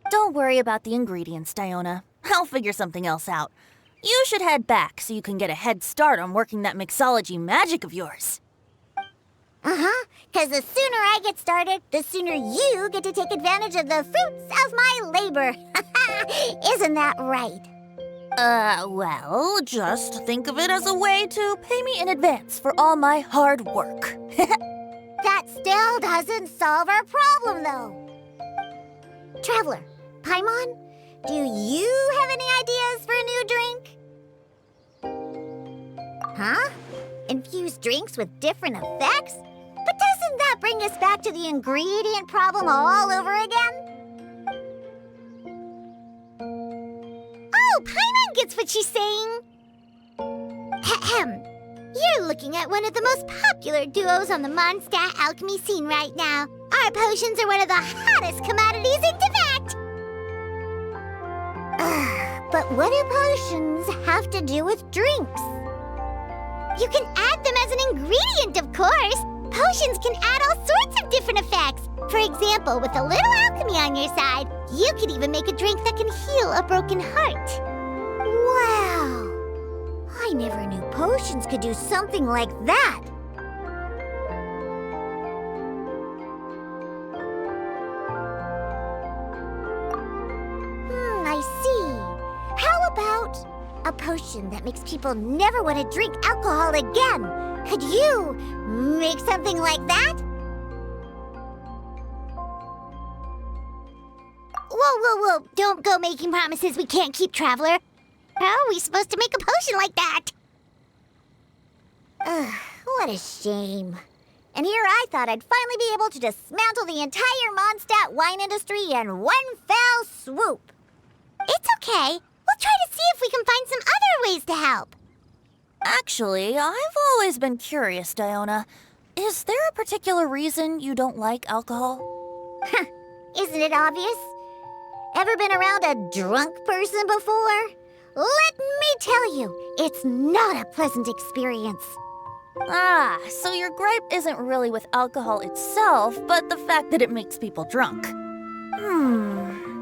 Don't worry about the ingredients, Diona. I'll figure something else out. You should head back so you can get a head start on working that mixology magic of yours. Uh-huh, because the sooner I get started, the sooner you get to take advantage of the fruits of my labor. Isn't that right? Well, just think of it as a way to pay me in advance for all my hard work. That still doesn't solve our problem, though. Traveler, Paimon, do you have any ideas for a new drink? Huh? Infused drinks with different effects? But doesn't that bring us back to the ingredient problem all over again? Oh, Paimon gets what she's saying. Ahem. You're looking at one of the most popular duos on the Mondstadt alchemy scene right now. Our potions are one of the hottest commodities in Tibet. But what do potions have to do with drinks? You can add them as an ingredient, of course. Potions can add all sorts of different effects. For example, with a little alchemy on your side, you could even make a drink that can heal a broken heart. Wow! I never knew potions could do something like that. I see. How about a potion that makes people never want to drink alcohol again? Could you make something like that? Whoa. Don't go making promises we can't keep, Traveler. How are we supposed to make a potion like that? Ugh, what a shame. And here I thought I'd finally be able to dismantle the entire Mondstadt wine industry in one fell swoop. It's okay. We'll try to see if we can find some other ways to help. Actually, I've always been curious, Diona. Is there a particular reason you don't like alcohol? Isn't it obvious? Ever been around a drunk person before? Let me tell you, it's not a pleasant experience. Ah, so your gripe isn't really with alcohol itself, but the fact that it makes people drunk.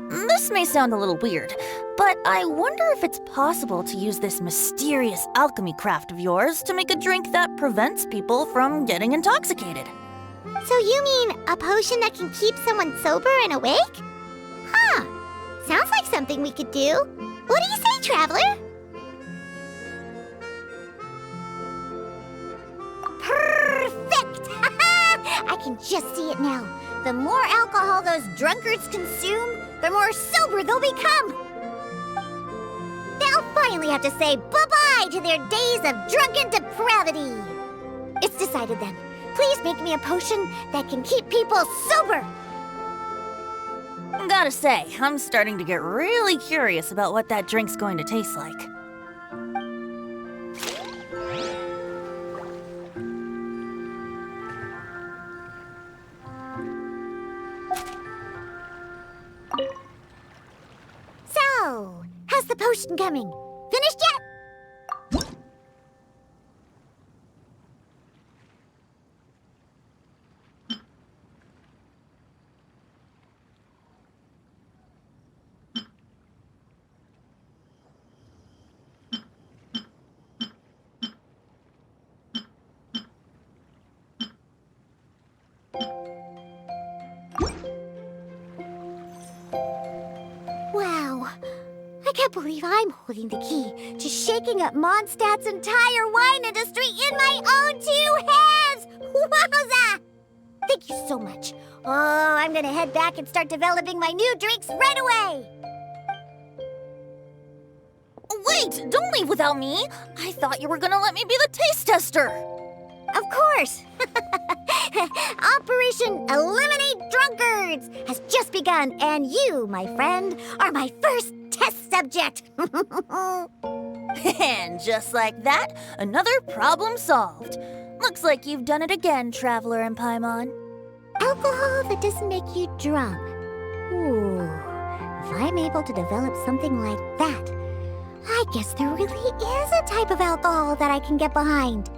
This may sound a little weird, but I wonder if it's possible to use this mysterious alchemy craft of yours to make a drink that prevents people from getting intoxicated. So you mean a potion that can keep someone sober and awake? Huh. Sounds like something we could do. What do you say, Traveler? Perfect! I can just see it now. The more alcohol those drunkards consume, the more sober they'll become. They'll finally have to say bye-bye to their days of drunken depravity. It's decided then. Please make me a potion that can keep people sober. Gotta say, I'm starting to get really curious about what that drink's going to taste like. So, how's the potion coming? Finished yet? Wow, I can't believe I'm holding the key to shaking up Mondstadt's entire wine industry in my own two hands! Wowza! Thank you gonna head back and start developing my new drinks right away! Wait, don't leave without me! I thought you were gonna let me be the taste tester! Of course! Operation Eliminate Drunkards has just begun, and you, my friend, are my first test subject! And just like that, another problem solved. Looks like you've done it again, Traveler and Paimon. Alcohol that doesn't make you drunk. Ooh, if I'm able to develop something like that, I guess there really is a type of alcohol that I can get behind.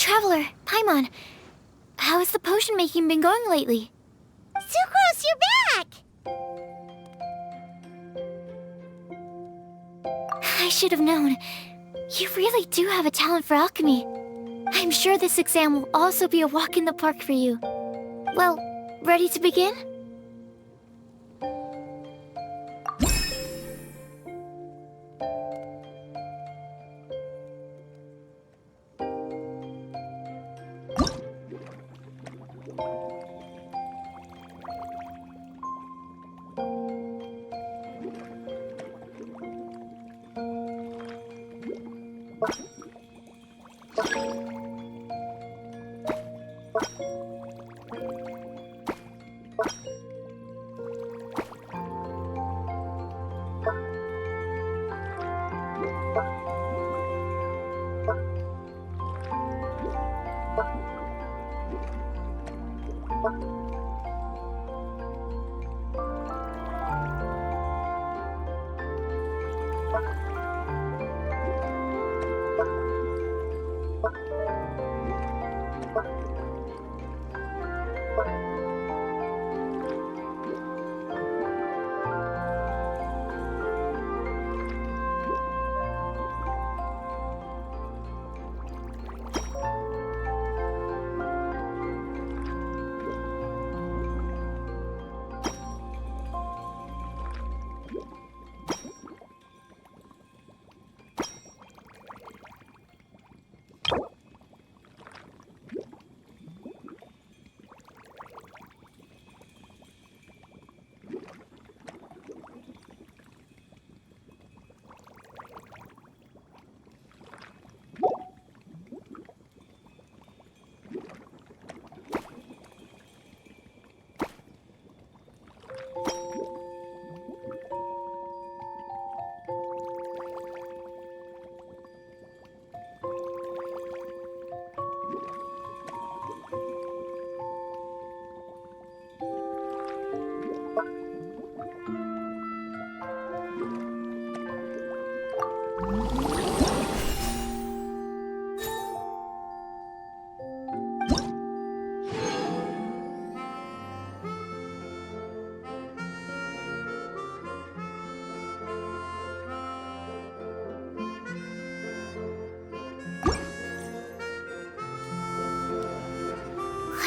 Traveler, Paimon, how has the potion making been going lately? Sucrose, you're back! I should have known. You really do have a talent for alchemy. I'm sure this exam will also be a walk in the park for you. Well, ready to begin?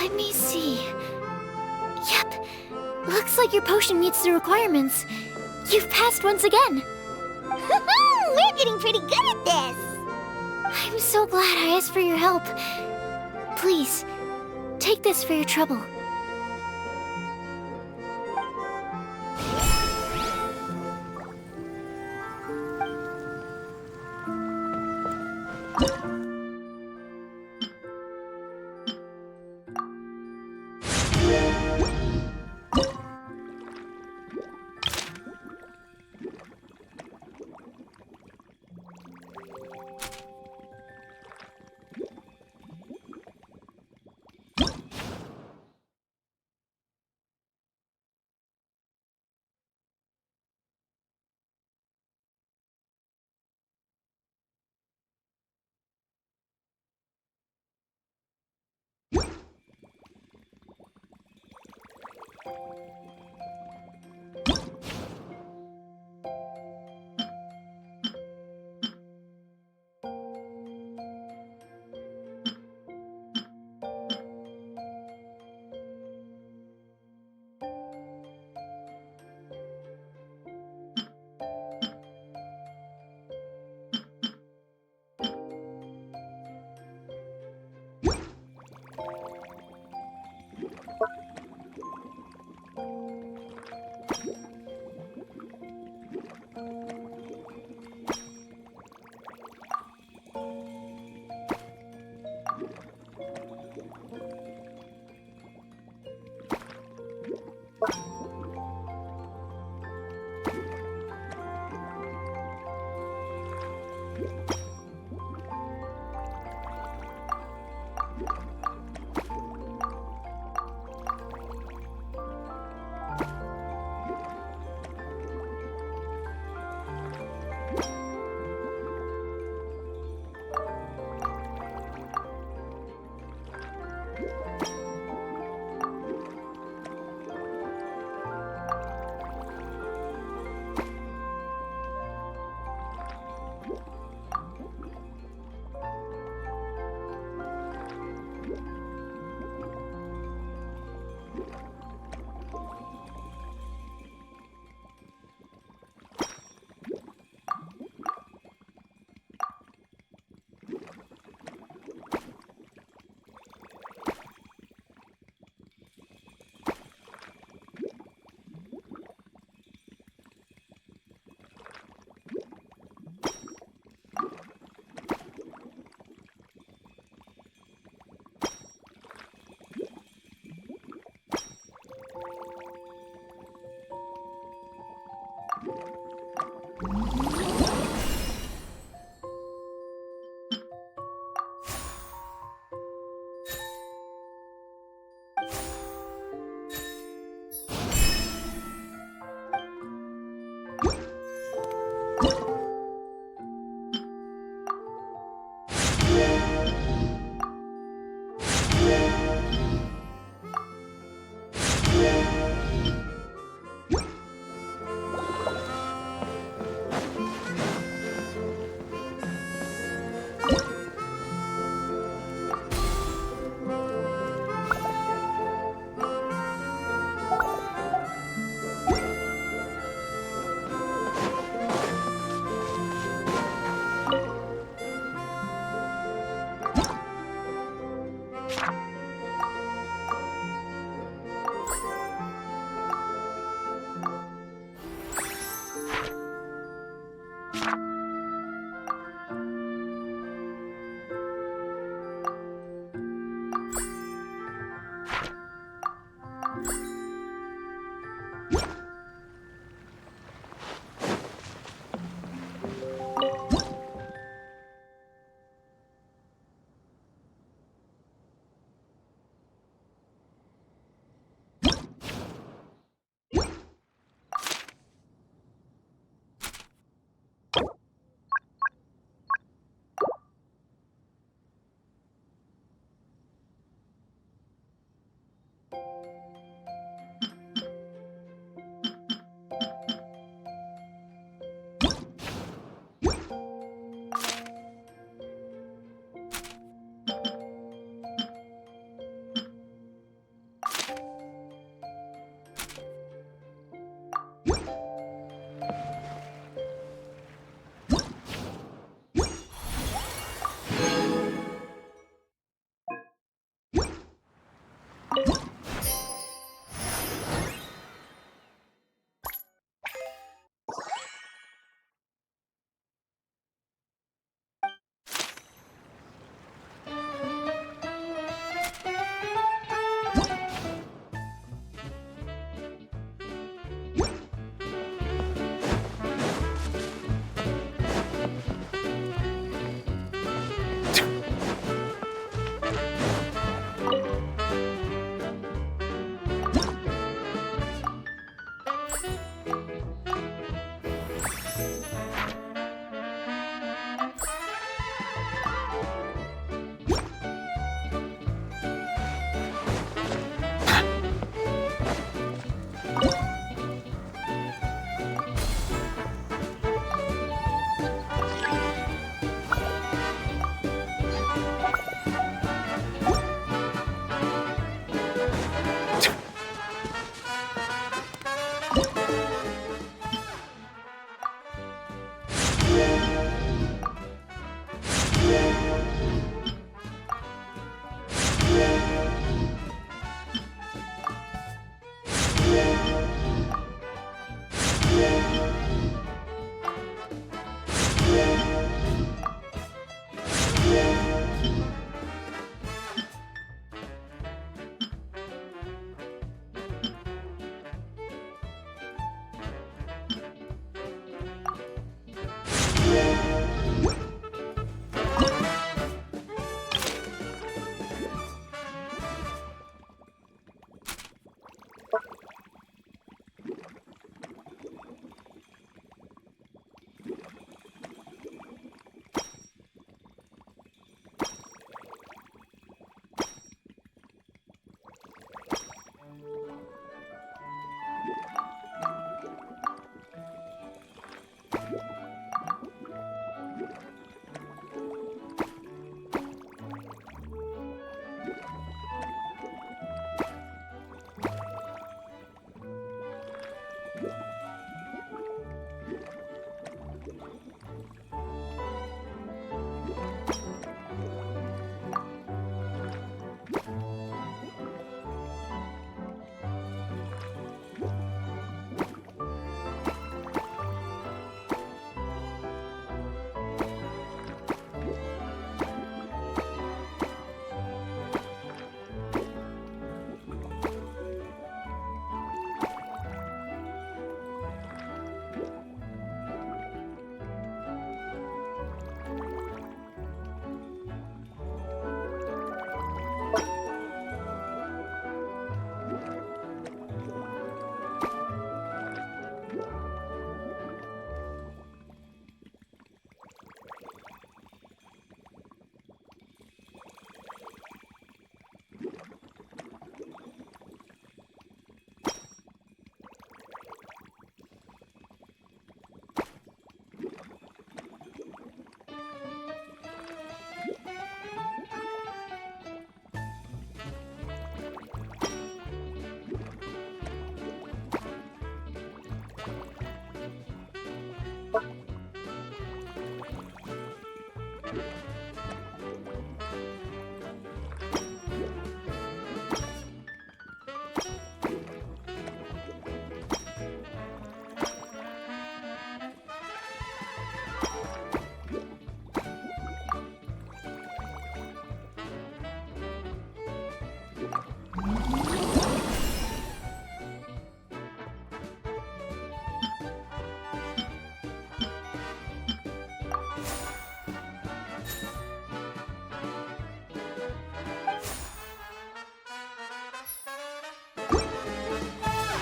Let me see. Yep. Looks like your potion meets the requirements. You've passed once again. We're getting pretty good at this. I'm so glad I asked for your help. Please, take this for your trouble.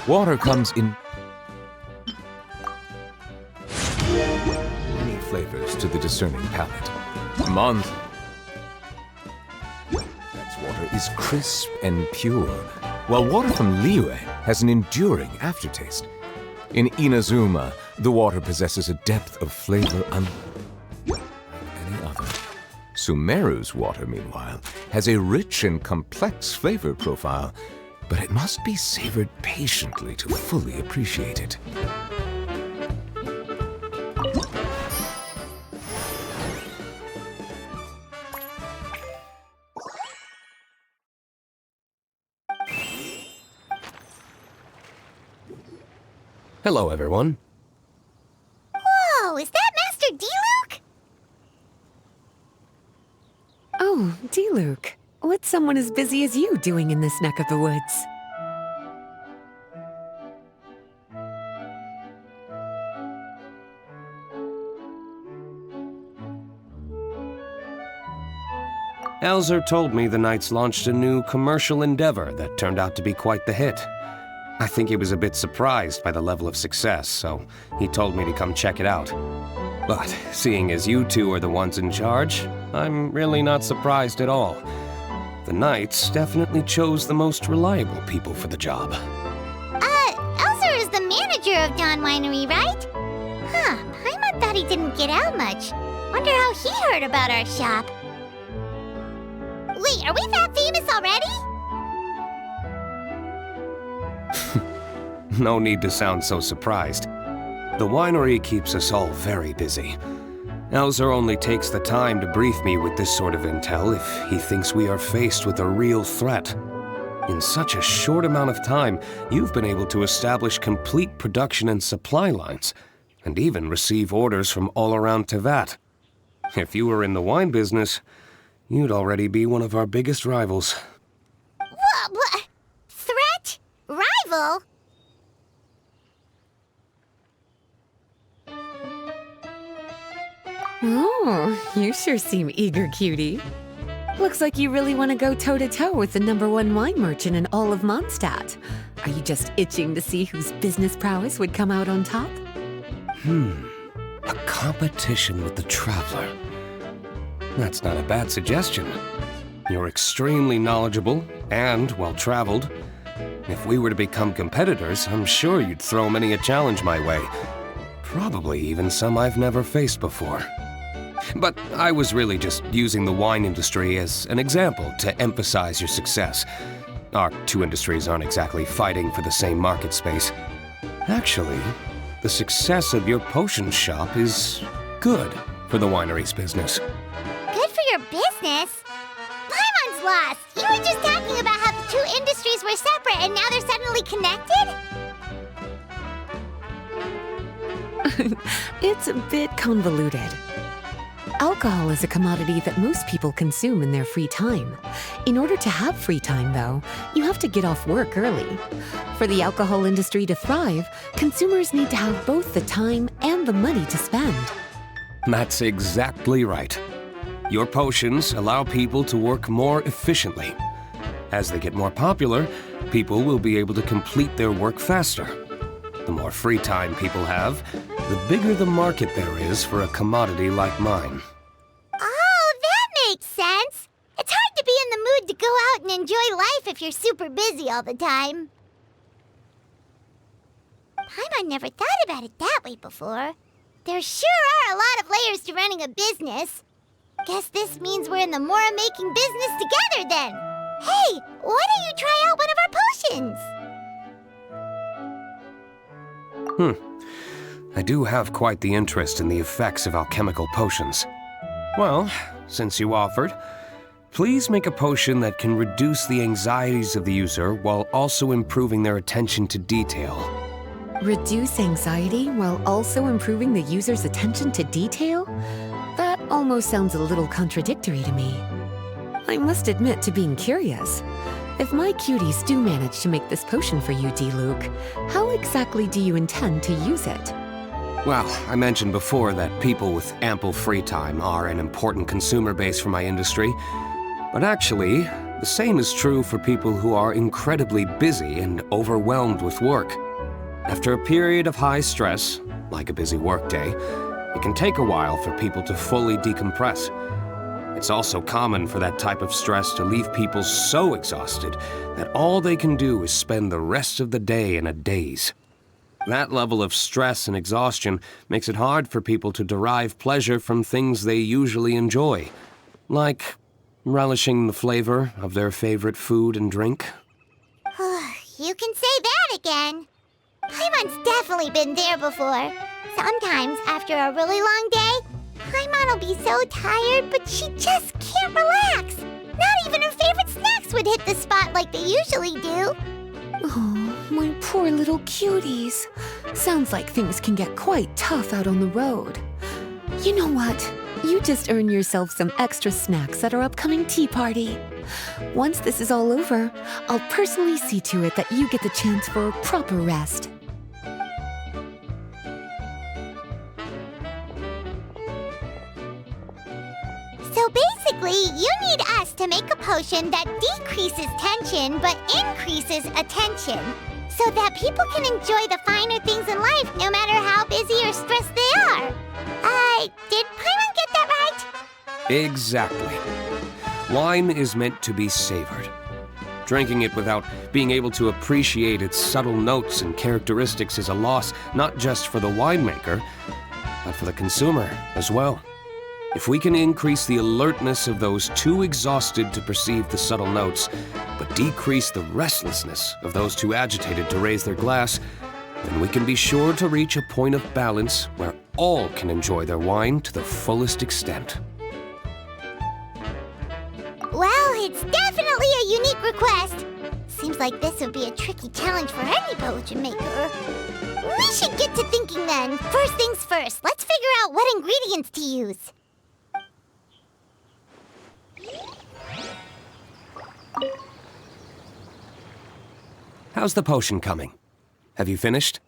Water comes in many flavors to the discerning palate. Month. That's water is crisp and pure, while water from Liyue has an enduring aftertaste. In Inazuma, the water possesses a depth of flavor unlike any other. Sumeru's water, meanwhile, has a rich and complex flavor profile, but it must be savored patiently to fully appreciate it. Hello, everyone. Whoa, is that Master D-Luke? Oh, D-Luke. What's someone as busy as you doing in this neck of the woods? Elzer told me the Knights launched a new commercial endeavor that turned out to be quite the hit. I think he was a bit surprised by the level of success, so he told me to come check it out. But seeing as you two are the ones in charge, I'm really not surprised at all. The Knights definitely chose the most reliable people for the job. Elzer is the manager of Dawn Winery, right? Huh, Paimon thought he didn't get out much. Wonder how he heard about our shop. Wait, are we that famous already? No need to sound so surprised. The winery keeps us all very busy. Elzer only takes the time to brief me with this sort of intel if he thinks we are faced with a real threat. In such a short amount of time, you've been able to establish complete production and supply lines, and even receive orders from all around Tevat. If you were in the wine business, you'd already be one of our biggest rivals. What? Threat? Rival? Oh, you sure seem eager, cutie. Looks like you really want to go toe-to-toe with the #1 wine merchant in all of Mondstadt. Are you just itching to see whose business prowess would come out on top? A competition with the Traveler. That's not a bad suggestion. You're extremely knowledgeable and well-traveled. If we were to become competitors, I'm sure you'd throw many a challenge my way. Probably even some I've never faced before. But I was really just using the wine industry as an example to emphasize your success. Our two industries aren't exactly fighting for the same market space. Actually, the success of your potion shop is good for the winery's business. Good for your business? Paimon's lost! You were just talking about how the two industries were separate and now they're suddenly connected? It's a bit convoluted. Alcohol is a commodity that most people consume in their free time. In order to have free time, though, you have to get off work early. For the alcohol industry to thrive, consumers need to have both the time and the money to spend. That's exactly right. Your potions allow people to work more efficiently. As they get more popular, people will be able to complete their work faster. The more free time people have, the bigger the market there is for a commodity like mine. Oh, that makes sense! It's hard to be in the mood to go out and enjoy life if you're super busy all the time. Paimon never thought about it that way before. There sure are a lot of layers to running a business. Guess this means we're in the Mora-making business together then. Hey, why don't you try out one of our potions? I do have quite the interest in the effects of alchemical potions. Well, since you offered, please make a potion that can reduce the anxieties of the user while also improving their attention to detail. Reduce anxiety while also improving the user's attention to detail? That almost sounds a little contradictory to me. I must admit to being curious. If my cuties do manage to make this potion for you, D-Luke, how exactly do you intend to use it? Well, I mentioned before that people with ample free time are an important consumer base for my industry. But actually, the same is true for people who are incredibly busy and overwhelmed with work. After a period of high stress, like a busy workday, it can take a while for people to fully decompress. It's also common for that type of stress to leave people so exhausted that all they can do is spend the rest of the day in a daze. That level of stress and exhaustion makes it hard for people to derive pleasure from things they usually enjoy, like relishing the flavor of their favorite food and drink. You can say that again. Paimon's definitely been there before. Sometimes, after a really long day, Paimon will be so tired, but she just can't relax. Not even her favorite snacks would hit the spot like they usually do. Oh, my poor little cuties. Sounds like things can get quite tough out on the road. You know what? You just earn yourself some extra snacks at our upcoming tea party. Once this is all over, I'll personally see to it that you get the chance for a proper rest. So basically, you need us to make a potion that decreases tension but increases attention, so that people can enjoy the finer things in life no matter how busy or stressed they are. Did Paimon get that right? Exactly. Wine is meant to be savored. Drinking it without being able to appreciate its subtle notes and characteristics is a loss not just for the winemaker, but for the consumer as well. If we can increase the alertness of those too exhausted to perceive the subtle notes, but decrease the restlessness of those too agitated to raise their glass, then we can be sure to reach a point of balance where all can enjoy their wine to the fullest extent. Well, it's definitely a unique request. Seems like this would be a tricky challenge for any potion maker. We should get to thinking then. First things first, let's figure out what ingredients to use. How's the potion coming? Have you finished?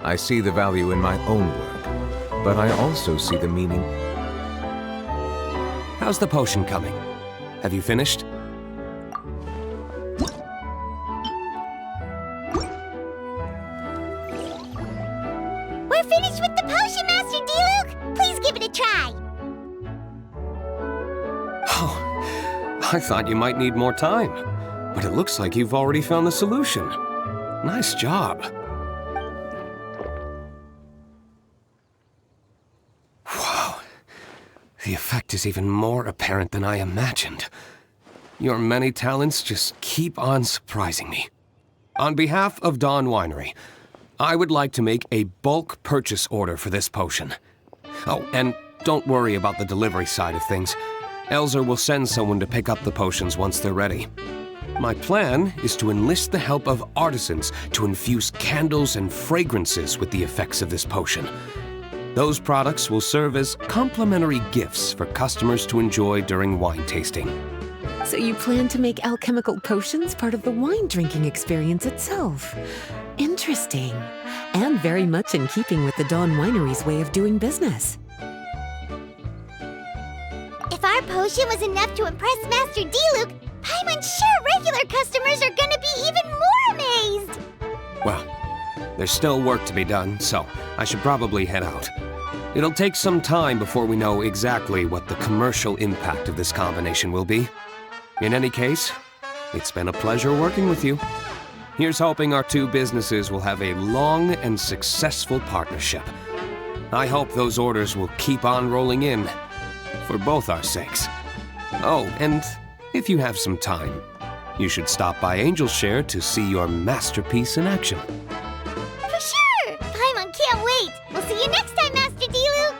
I see the value in my own work, but I also see the meaning. How's the potion coming? Have you finished? We're finished with the potion, Master D-Luke! Please give it a try! Oh, I thought you might need more time, but it looks like you've already found the solution. Nice job. Wow, the effect is even more apparent than I imagined. Your many talents just keep on surprising me. On behalf of Dawn Winery, I would like to make a bulk purchase order for this potion. Oh, and don't worry about the delivery side of things. Elzer will send someone to pick up the potions once they're ready. My plan is to enlist the help of artisans to infuse candles and fragrances with the effects of this potion. Those products will serve as complimentary gifts for customers to enjoy during wine tasting. So you plan to make alchemical potions part of the wine drinking experience itself. Interesting. And very much in keeping with the Dawn Winery's way of doing business. If our potion was enough to impress Master D-Luke, Paimon's sure regular customers are gonna be even more amazed! Well, there's still work to be done, so I should probably head out. It'll take some time before we know exactly what the commercial impact of this combination will be. In any case, it's been a pleasure working with you. Here's hoping our two businesses will have a long and successful partnership. I hope those orders will keep on rolling in, for both our sakes. Oh, and if you have some time, you should stop by Angel's Share to see your masterpiece in action. For sure! Paimon can't wait! We'll see you next time, Master D-Luke!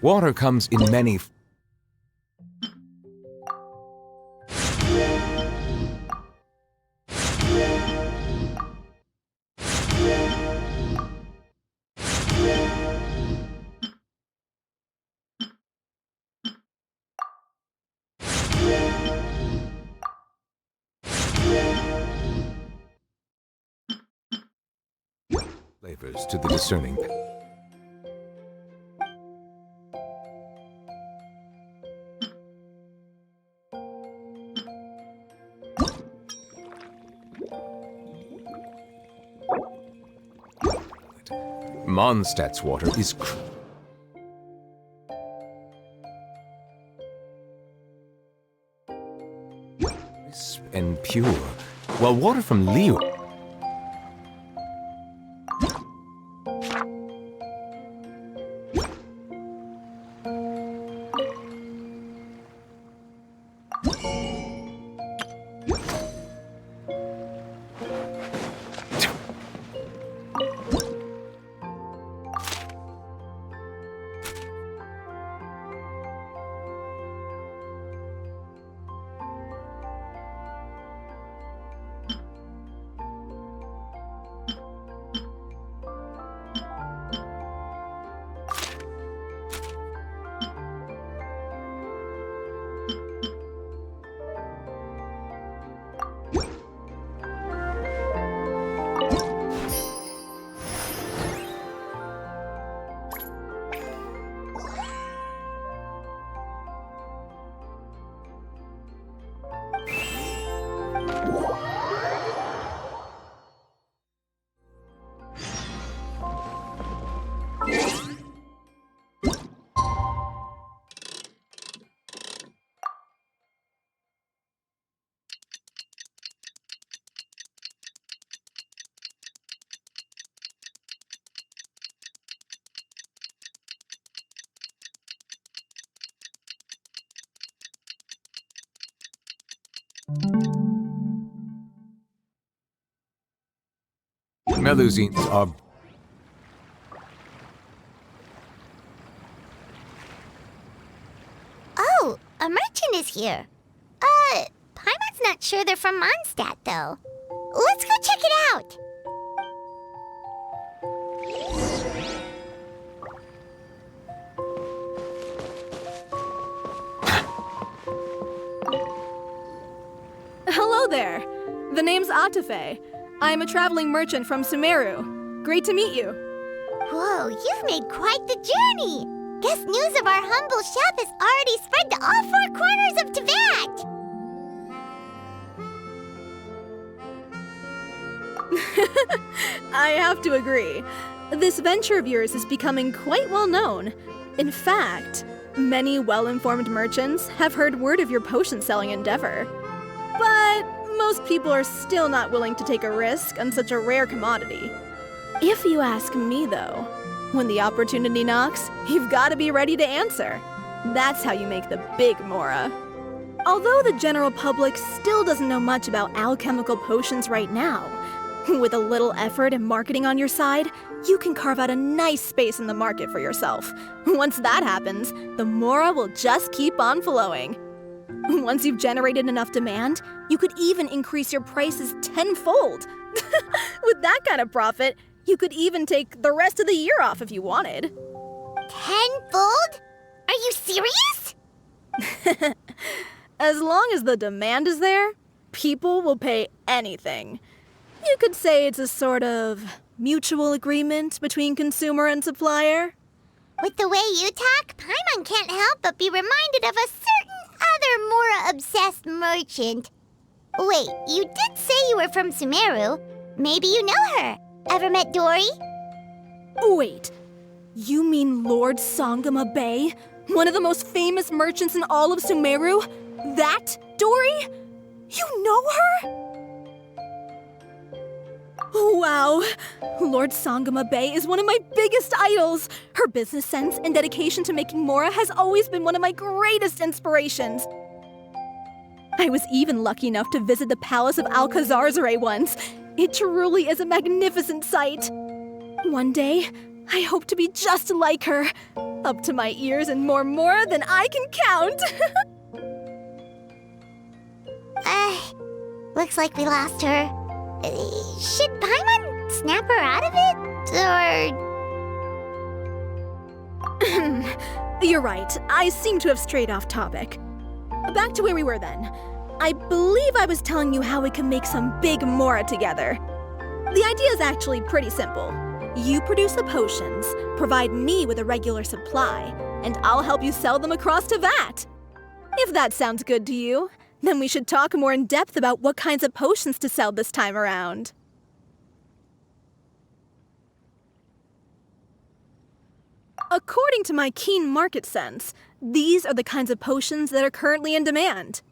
Water comes in many flavors to the discerning. Mondstadt's water is crisp and pure, while water from Liyue Melusines are Oh, a merchant is here. Paimon's not sure they're from Mondstadt, though. Let's go check it out. Hello there. The name's Atafe. I am a traveling merchant from Sumeru. great to meet you. Whoa, you've made quite the journey! Guess news of our humble shop has already spread to all four corners of Teyvat! I have to agree. This venture of yours is becoming quite well known. In fact, many well-informed merchants have heard word of your potion-selling endeavor. But most people are still not willing to take a risk on such a rare commodity. If you ask me, though, when the opportunity knocks, you've got to be ready to answer. That's how you make the big Mora. Although the general public still doesn't know much about alchemical potions right now, with a little effort and marketing on your side, you can carve out a nice space in the market for yourself. Once that happens, the Mora will just keep on flowing. Once you've generated enough demand, you could even increase your prices tenfold. With that kind of profit, you could even take the rest of the year off if you wanted. Tenfold? Are you serious? As long as the demand is there, people will pay anything. You could say it's a sort of mutual agreement between consumer and supplier. With the way you talk, Paimon can't help but be reminded of a certain other Mora-obsessed merchant. Wait, you did say you were from Sumeru. Maybe you know her. Ever met Dory? Wait, you mean Lord Sangama Bay? One of the most famous merchants in all of Sumeru? That Dory? You know her? Wow! Lord Sangama Bay is one of my biggest idols! Her business sense and dedication to making Mora has always been one of my greatest inspirations. I was even lucky enough to visit the Palace of Alcazarzare once. It truly is a magnificent sight. One day, I hope to be just like her. Up to my ears and more Mora than I can count! Looks like we lost her. Should Paimon snap her out of it? Or... You're right. I seem to have strayed off topic. Back to where we were then. I believe I was telling you how we can make some big Mora together. The idea is actually pretty simple. You produce the potions, provide me with a regular supply, and I'll help you sell them across Teyvat. If that sounds good to you, then we should talk more in depth about what kinds of potions to sell this time around. According to my keen market sense, these are the kinds of potions that are currently in demand.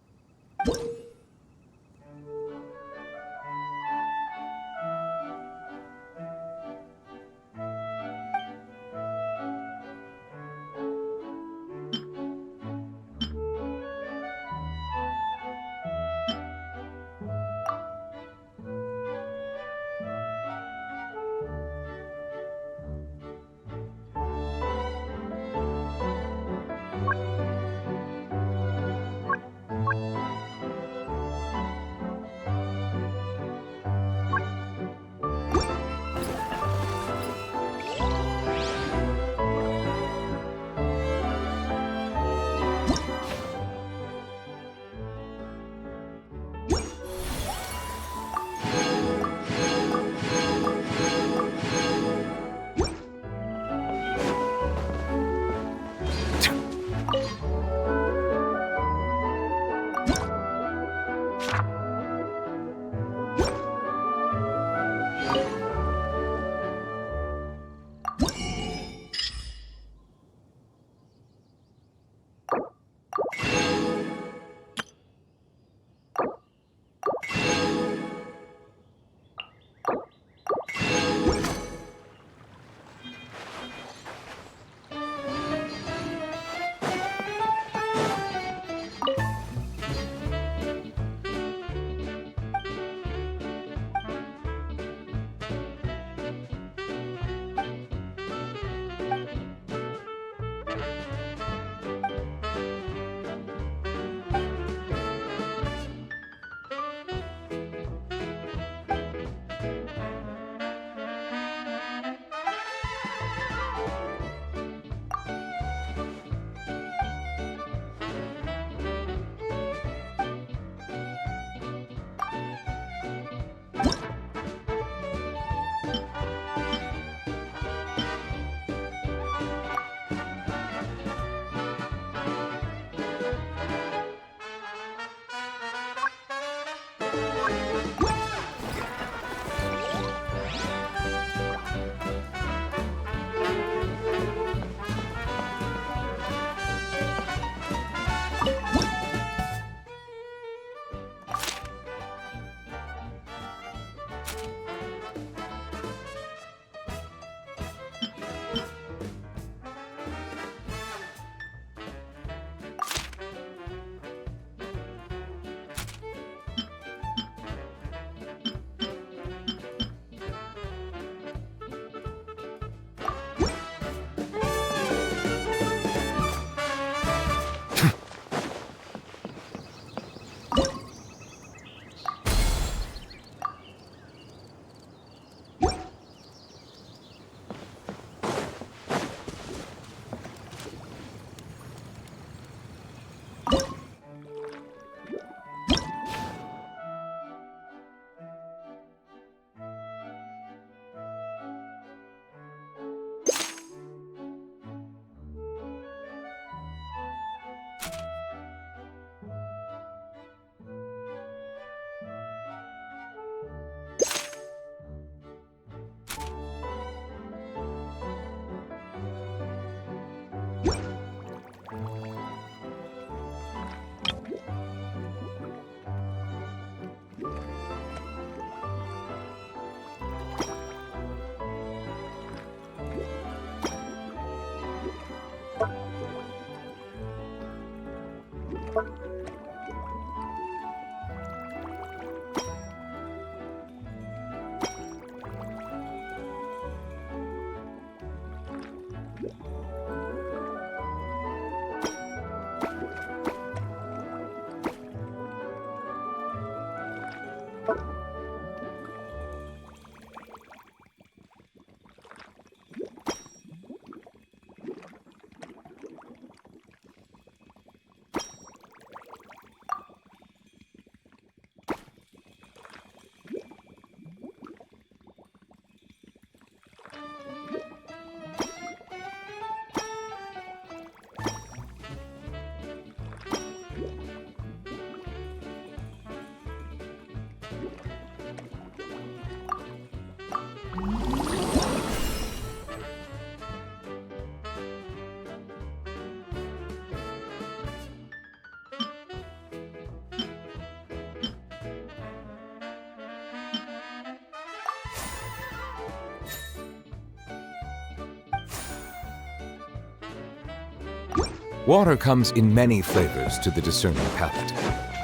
Water comes in many flavors to the discerning palate.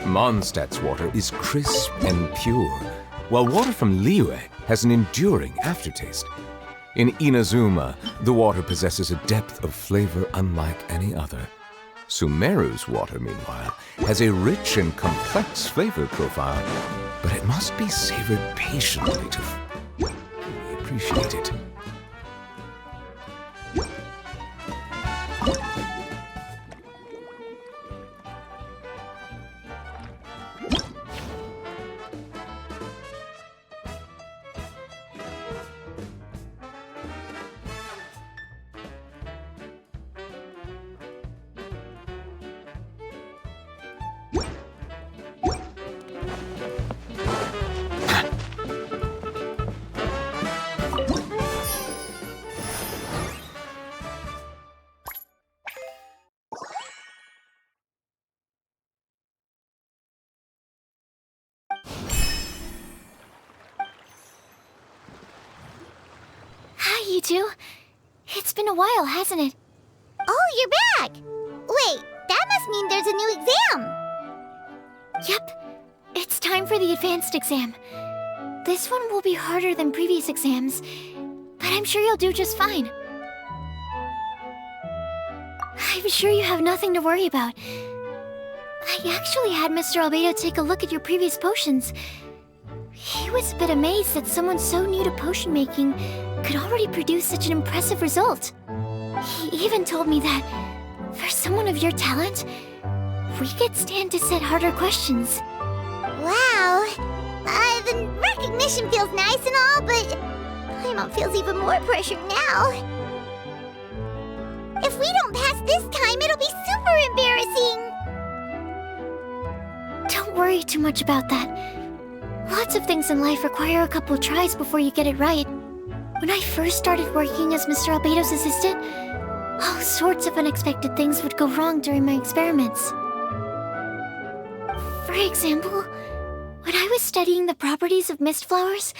Mondstadt's water is crisp and pure, while water from Liyue has an enduring aftertaste. In Inazuma, the water possesses a depth of flavor unlike any other. Sumeru's water, meanwhile, has a rich and complex flavor profile, but it must be savored patiently to fully appreciate it. Hi, you two. It's been a while, hasn't it? Oh, you're back! Wait, that must mean there's a new exam! Yep. It's time for the advanced exam. This one will be harder than previous exams, but I'm sure you'll do just fine. I'm sure you have nothing to worry about. I actually had Mr. Albedo take a look at your previous potions. He was a bit amazed that someone so new to potion making could already produce such an impressive result. He even told me that, for someone of your talent, we could stand to set harder questions. Wow! The recognition feels nice and all, but Paimon feels even more pressure now. If we don't pass this time, it'll be super embarrassing! Don't worry too much about that. Lots of things in life require a couple tries before you get it right. When I first started working as Mr. Albedo's assistant, all sorts of unexpected things would go wrong during my experiments. For example, when I was studying the properties of mist flowers,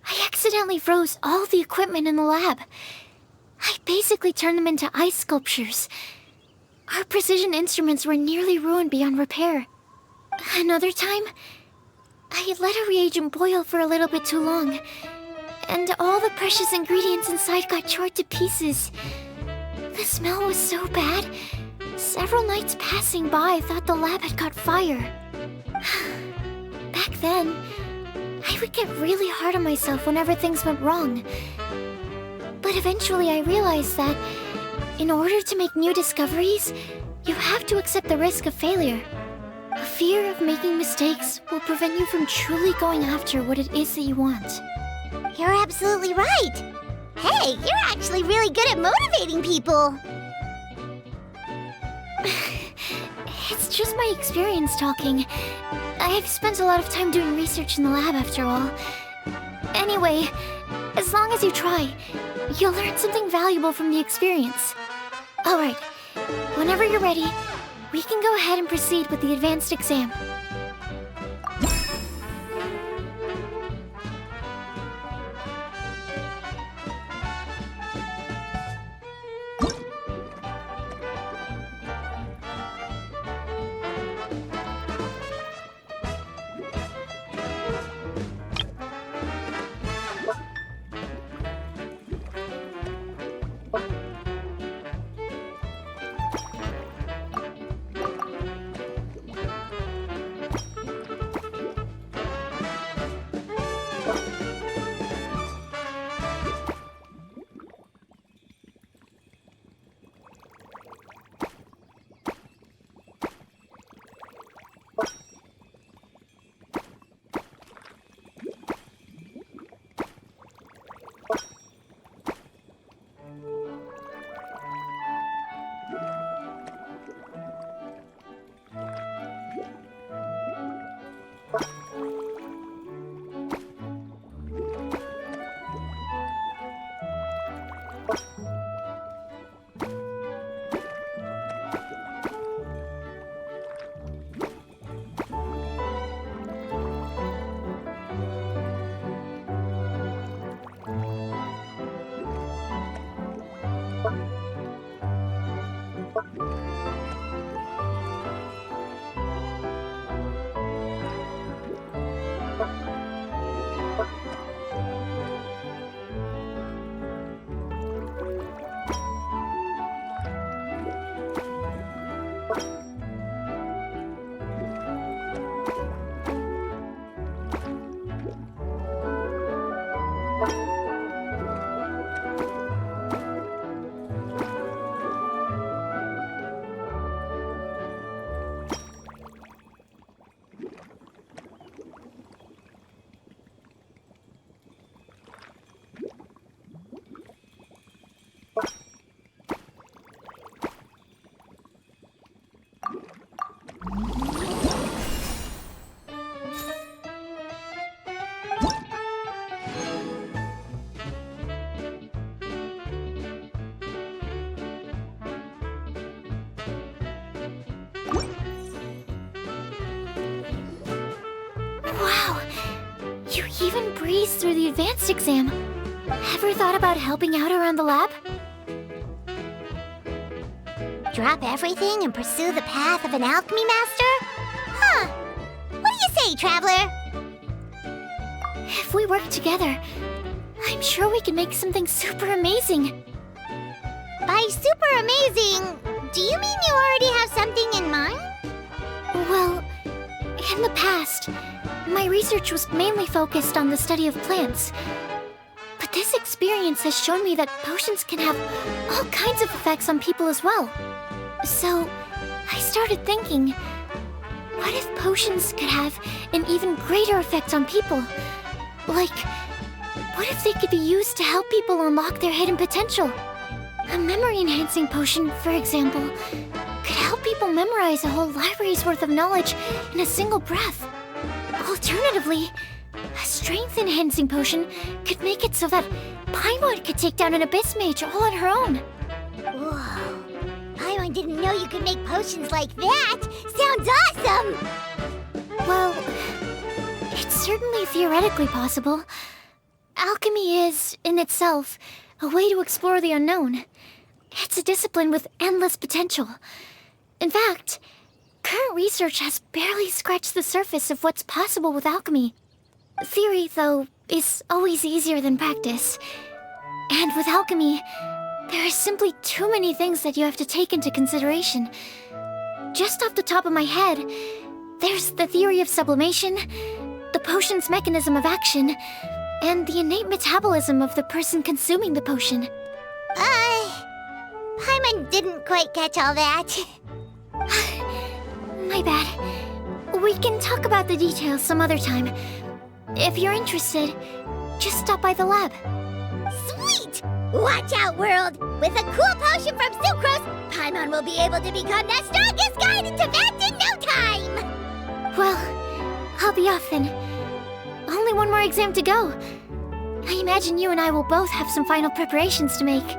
I accidentally froze all the equipment in the lab. I basically turned them into ice sculptures. Our precision instruments were nearly ruined beyond repair. Another time, I had let a reagent boil for a little bit too long, and all the precious ingredients inside got charred to pieces. The smell was so bad, several nights passing by thought the lab had caught fire. Back then, I would get really hard on myself whenever things went wrong. But eventually I realized that, in order to make new discoveries, you have to accept the risk of failure. A fear of making mistakes will prevent you from truly going after what it is that you want. You're absolutely right! Hey, you're actually really good at motivating people! It's just my experience talking. I've spent a lot of time doing research in the lab after all. Anyway, as long as you try, you'll learn something valuable from the experience. Alright, whenever you're ready, we can go ahead and proceed with the advanced exam. Wow! You even breezed through the advanced exam. Ever thought about helping out around the lab? Drop everything and pursue the path of an alchemy master? Huh. What do you say, Traveler? If we work together, I'm sure we can make something super amazing. By super amazing, do you mean you already have something in mind? Well, in the past, my research was mainly focused on the study of plants. But this experience has shown me that potions can have all kinds of effects on people as well. So, I started thinking, what if potions could have an even greater effect on people? Like, what if they could be used to help people unlock their hidden potential? A memory-enhancing potion, for example, could help people memorize a whole library's worth of knowledge in a single breath. Alternatively, a strength-enhancing potion could make it so that Paimon could take down an Abyss Mage all on her own. Whoa. Paimon didn't know you could make potions like that! Sounds awesome! Well, it's certainly theoretically possible. Alchemy is, in itself, a way to explore the unknown. It's a discipline with endless potential. In fact, current research has barely scratched the surface of what's possible with alchemy. Theory, though, is always easier than practice. And with alchemy, there are simply too many things that you have to take into consideration. Just off the top of my head, there's the theory of sublimation, the potion's mechanism of action, and the innate metabolism of the person consuming the potion. Paimon didn't quite catch all that. My bad. We can talk about the details some other time. If you're interested, just stop by the lab. Sweet! Watch out, world! With a cool potion from Sucrose, Paimon will be able to become the strongest guide in Tibet in no time! Well, I'll be off then. Only one more exam to go. I imagine you and I will both have some final preparations to make.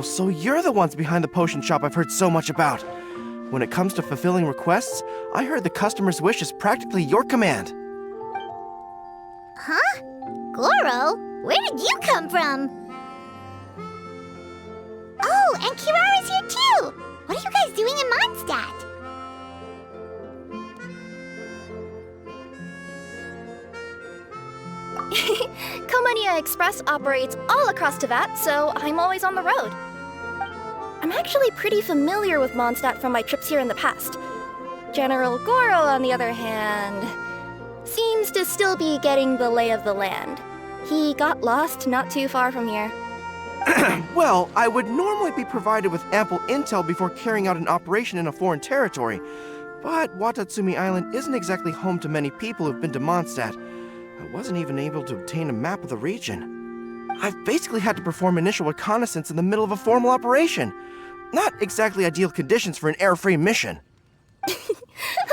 so you're the ones behind the potion shop I've heard so much about. When it comes to fulfilling requests, I heard the customer's wish is practically your command. Huh? Goro? Where did you come from? Oh, and Kirara's here too! What are you guys doing in Mondstadt? Komania Express operates all across Teyvat, so I'm always on the road. I'm actually pretty familiar with Mondstadt from my trips here in the past. General Goro, on the other hand, seems to still be getting the lay of the land. He got lost not too far from here. Well, I would normally be provided with ample intel before carrying out an operation in a foreign territory, but Watatsumi Island isn't exactly home to many people who've been to Mondstadt. I wasn't even able to obtain a map of the region. I've basically had to perform initial reconnaissance in the middle of a formal operation. Not exactly ideal conditions for an air-free mission.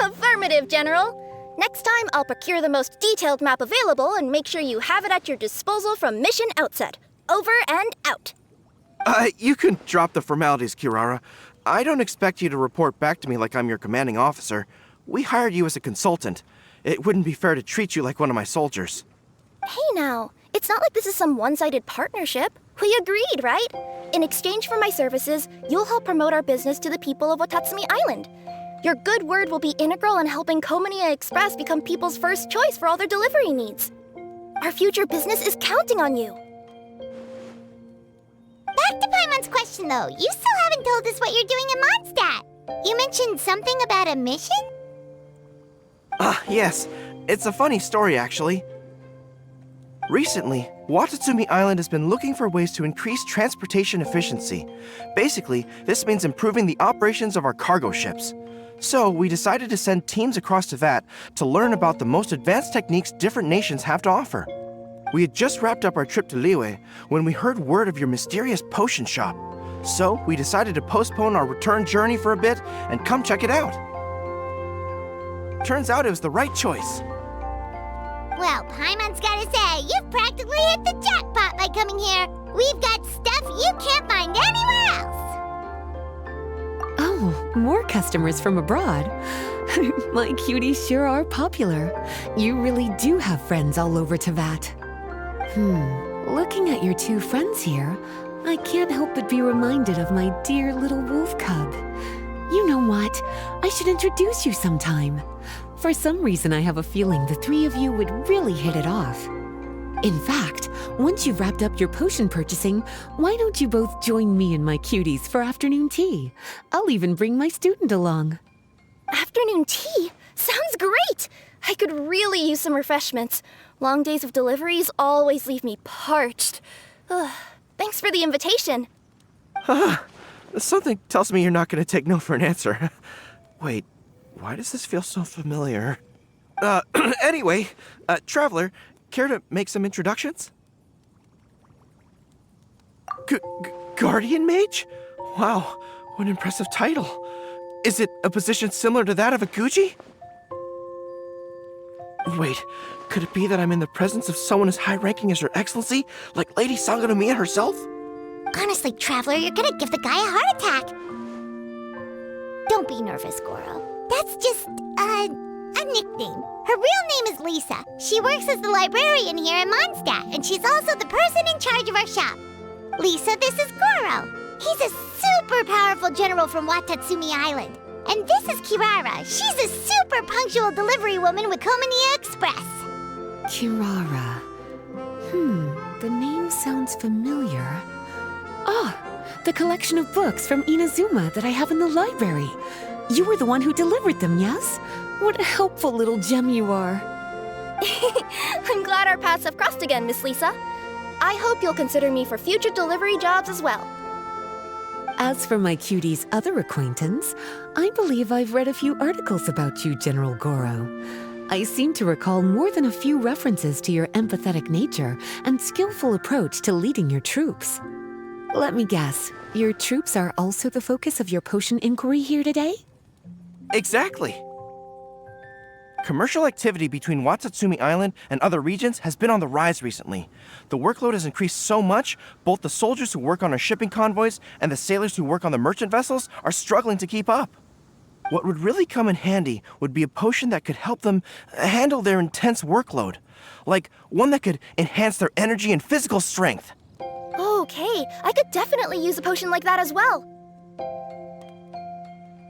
Affirmative, General. Next time, I'll procure the most detailed map available and make sure you have it at your disposal from mission outset. Over and out. You can drop the formalities, Kirara. I don't expect you to report back to me like I'm your commanding officer. We hired you as a consultant. It wouldn't be fair to treat you like one of my soldiers. Hey now, it's not like this is some one-sided partnership. We agreed, right? In exchange for my services, you'll help promote our business to the people of Watatsumi Island. Your good word will be integral in helping Komania Express become people's first choice for all their delivery needs. Our future business is counting on you. Back to Paimon's question though, you still haven't told us what you're doing in Mondstadt. You mentioned something about a mission? Yes. It's a funny story, actually. Recently, Watatsumi Island has been looking for ways to increase transportation efficiency. Basically, this means improving the operations of our cargo ships. So, we decided to send teams across Teyvat to learn about the most advanced techniques different nations have to offer. We had just wrapped up our trip to Liyue when we heard word of your mysterious potion shop. So, we decided to postpone our return journey for a bit and come check it out. Turns out it was the right choice. Well, Paimon's gotta say, you've practically hit the jackpot by coming here. We've got stuff you can't find anywhere else. Oh, more customers from abroad. My cuties sure are popular. You really do have friends all over Teyvat. Looking at your two friends here, I can't help but be reminded of my dear little wolf cub. You know what? I should introduce you sometime. For some reason, I have a feeling the three of you would really hit it off. In fact, once you've wrapped up your potion purchasing, why don't you both join me and my cuties for afternoon tea? I'll even bring my student along. Afternoon tea? Sounds great! I could really use some refreshments. Long days of deliveries always leave me parched. Thanks for the invitation. Something tells me you're not going to take no for an answer. Wait, why does this feel so familiar? Anyway, Traveler, care to make some introductions? Guardian Mage? Wow, what an impressive title. Is it a position similar to that of a Guji? Wait, could it be that I'm in the presence of someone as high-ranking as Her Excellency, like Lady Sangonomiya herself? Honestly, Traveler, you're gonna give the guy a heart attack. Don't be nervous, Goro. That's just, a nickname. Her real name is Lisa. She works as the librarian here in Mondstadt, and she's also the person in charge of our shop. Lisa, this is Goro. He's a super powerful general from Watatsumi Island. And this is Kirara. She's a super punctual delivery woman with Komania Express. Kirara. The name sounds familiar. The collection of books from Inazuma that I have in the library. You were the one who delivered them, yes? What a helpful little gem you are. I'm glad our paths have crossed again, Miss Lisa. I hope you'll consider me for future delivery jobs as well. As for my cutie's other acquaintance, I believe I've read a few articles about you, General Goro. I seem to recall more than a few references to your empathetic nature and skillful approach to leading your troops. Let me guess, your troops are also the focus of your potion inquiry here today? Exactly. Commercial activity between Watatsumi Island and other regions has been on the rise recently. The workload has increased so much, both the soldiers who work on our shipping convoys and the sailors who work on the merchant vessels are struggling to keep up. What would really come in handy would be a potion that could help them handle their intense workload. Like one that could enhance their energy and physical strength. Okay, I could definitely use a potion like that as well.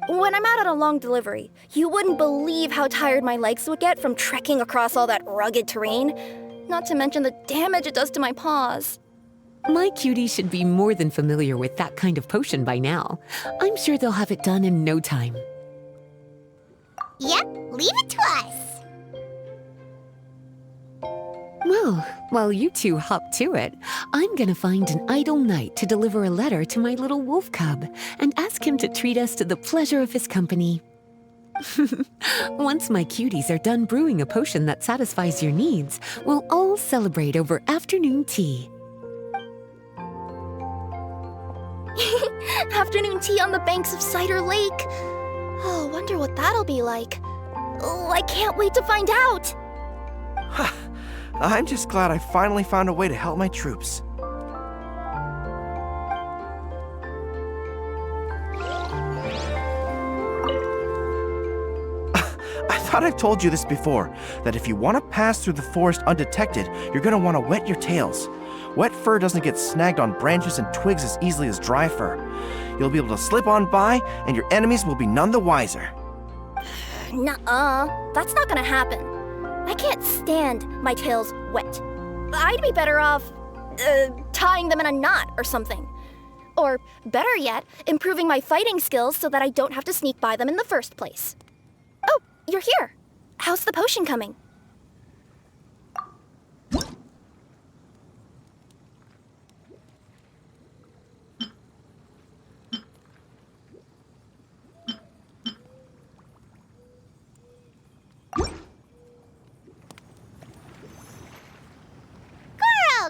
When I'm out on a long delivery, you wouldn't believe how tired my legs would get from trekking across all that rugged terrain. Not to mention the damage it does to my paws. My cutie should be more than familiar with that kind of potion by now. I'm sure they'll have it done in no time. Yep, leave it to us. Well, while you two hop to it, I'm gonna find an idle knight to deliver a letter to my little wolf cub and ask him to treat us to the pleasure of his company. Once my cuties are done brewing a potion that satisfies your needs, we'll all celebrate over afternoon tea. Afternoon tea on the banks of Cider Lake. Oh, wonder what that'll be like. Oh, I can't wait to find out. I'm just glad I finally found a way to help my troops. I thought I've told you this before, that if you want to pass through the forest undetected, you're going to want to wet your tails. Wet fur doesn't get snagged on branches and twigs as easily as dry fur. You'll be able to slip on by, and your enemies will be none the wiser. Nuh-uh, that's not gonna happen. I can't stand my tails wet. I'd be better off, tying them in a knot or something. Or, better yet, improving my fighting skills so that I don't have to sneak by them in the first place. Oh, you're here. How's the potion coming?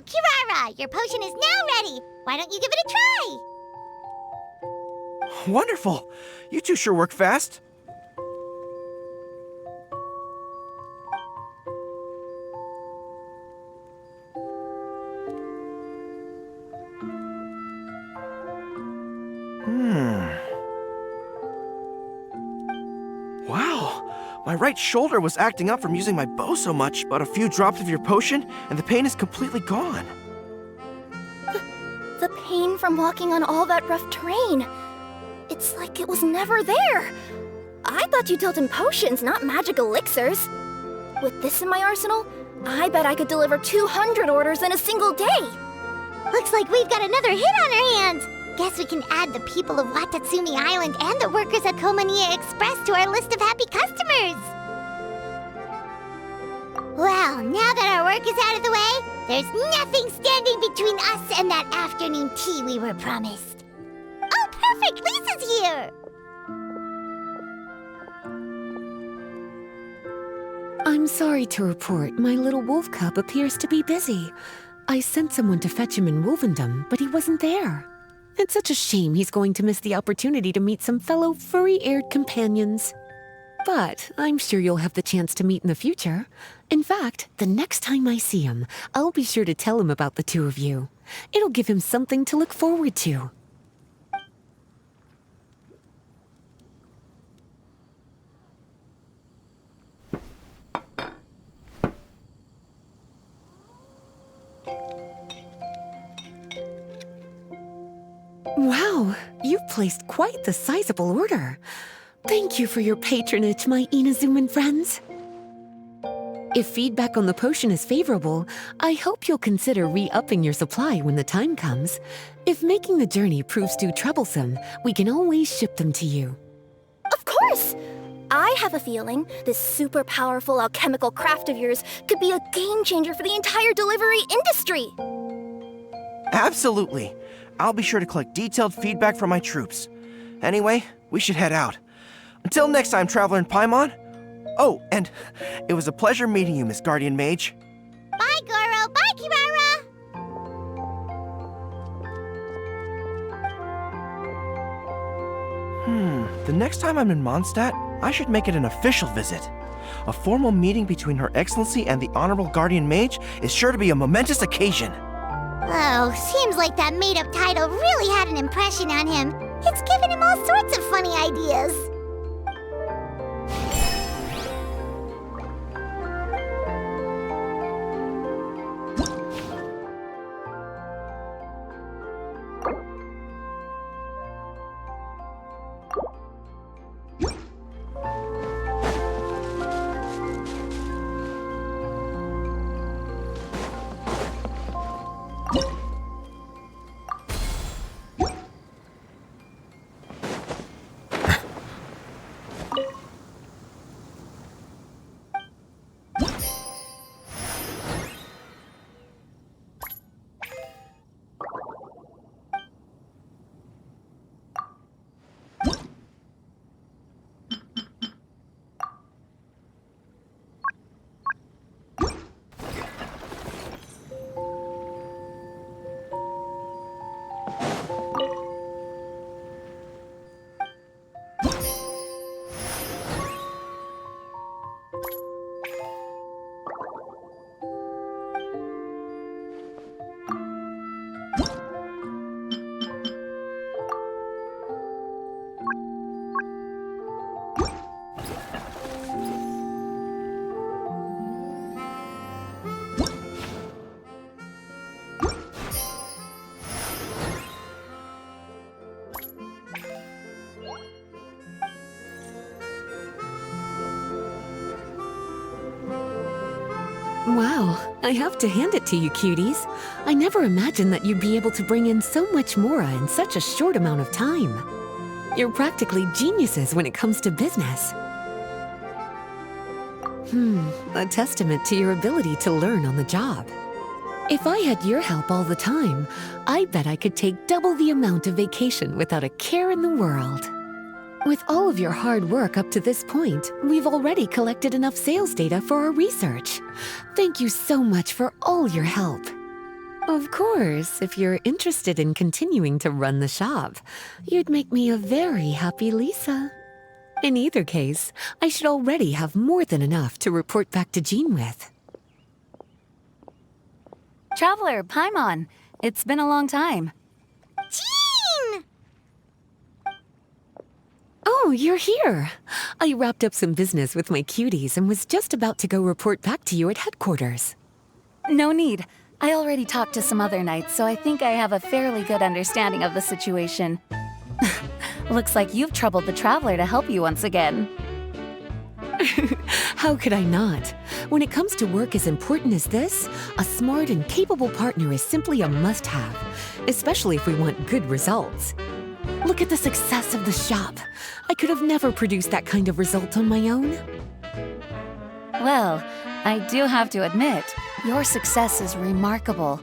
Kirara, your potion is now ready. Why don't you give it a try? Wonderful! You two sure work fast. Wow! My right shoulder was acting up from using my bow so much, but a few drops of your potion, and the pain is completely gone. The pain from walking on all that rough terrain. It's like it was never there. I thought you dealt in potions, not magic elixirs. With this in my arsenal, I bet I could deliver 200 orders in a single day. Looks like we've got another hit on our hands. Guess we can add the people of Watatsumi Island and the workers at Komaniya Express to our list of happy customers. Well, now that our work is out of the way, there's nothing standing between us and that afternoon tea we were promised. Oh, perfect! Lisa's here! I'm sorry to report my little wolf cub appears to be busy. I sent someone to fetch him in Wolvendom, but he wasn't there. It's such a shame he's going to miss the opportunity to meet some fellow furry-eared companions. But I'm sure you'll have the chance to meet in the future. In fact, the next time I see him, I'll be sure to tell him about the two of you. It'll give him something to look forward to. Wow, you've placed quite the sizable order. Thank you for your patronage, my Inazuman friends. If feedback on the potion is favorable, I hope you'll consider re-upping your supply when the time comes. If making the journey proves too troublesome, we can always ship them to you. Of course! I have a feeling this super powerful alchemical craft of yours could be a game changer for the entire delivery industry. Absolutely. I'll be sure to collect detailed feedback from my troops. Anyway, we should head out. Until next time, Traveler in Paimon. Oh, and it was a pleasure meeting you, Miss Guardian Mage. Bye, Goro. Bye, Kirara. The next time I'm in Mondstadt, I should make it an official visit. A formal meeting between Her Excellency and the Honorable Guardian Mage is sure to be a momentous occasion. Oh, seems like that made-up title really had an impression on him. It's given him all sorts of funny ideas. Wow, I have to hand it to you, cuties. I never imagined that you'd be able to bring in so much mora in such a short amount of time. You're practically geniuses when it comes to business. A testament to your ability to learn on the job. If I had your help all the time, I bet I could take double the amount of vacation without a care in the world. With all of your hard work up to this point, we've already collected enough sales data for our research. Thank you so much for all your help. Of course, if you're interested in continuing to run the shop, you'd make me a very happy Lisa. In either case, I should already have more than enough to report back to Jean with. Traveler, Paimon, it's been a long time. Jean! Oh, you're here. I wrapped up some business with my cuties and was just about to go report back to you at headquarters. No need. I already talked to some other knights, so I think I have a fairly good understanding of the situation. Looks like you've troubled the Traveler to help you once again. How could I not? When it comes to work as important as this, a smart and capable partner is simply a must-have, especially if we want good results. Look at the success of the shop. I could have never produced that kind of result on my own. Well, I do have to admit, your success is remarkable.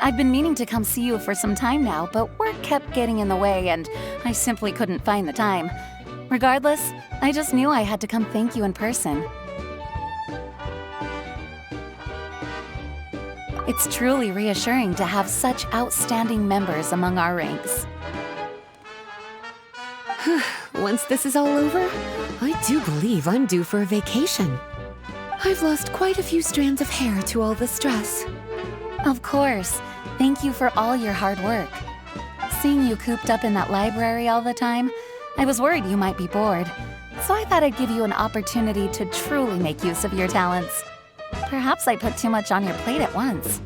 I've been meaning to come see you for some time now, but work kept getting in the way and I simply couldn't find the time. Regardless, I just knew I had to come thank you in person. It's truly reassuring to have such outstanding members among our ranks. Once this is all over, I do believe I'm due for a vacation. I've lost quite a few strands of hair to all the stress. Of course. Thank you for all your hard work. Seeing you cooped up in that library all the time, I was worried you might be bored. So I thought I'd give you an opportunity to truly make use of your talents. Perhaps I put too much on your plate at once.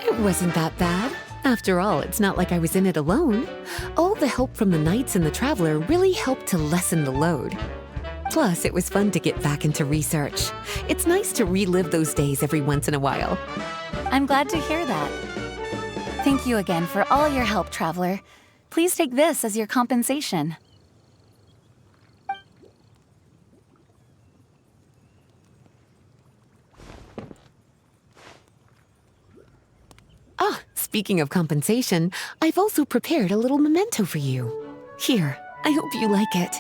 It wasn't that bad. After all, it's not like I was in it alone. All the help from the Knights and the Traveler really helped to lessen the load. Plus, it was fun to get back into research. It's nice to relive those days every once in a while. I'm glad to hear that. Thank you again for all your help, Traveler. Please take this as your compensation. Ah, speaking of compensation, I've also prepared a little memento for you. Here, I hope you like it.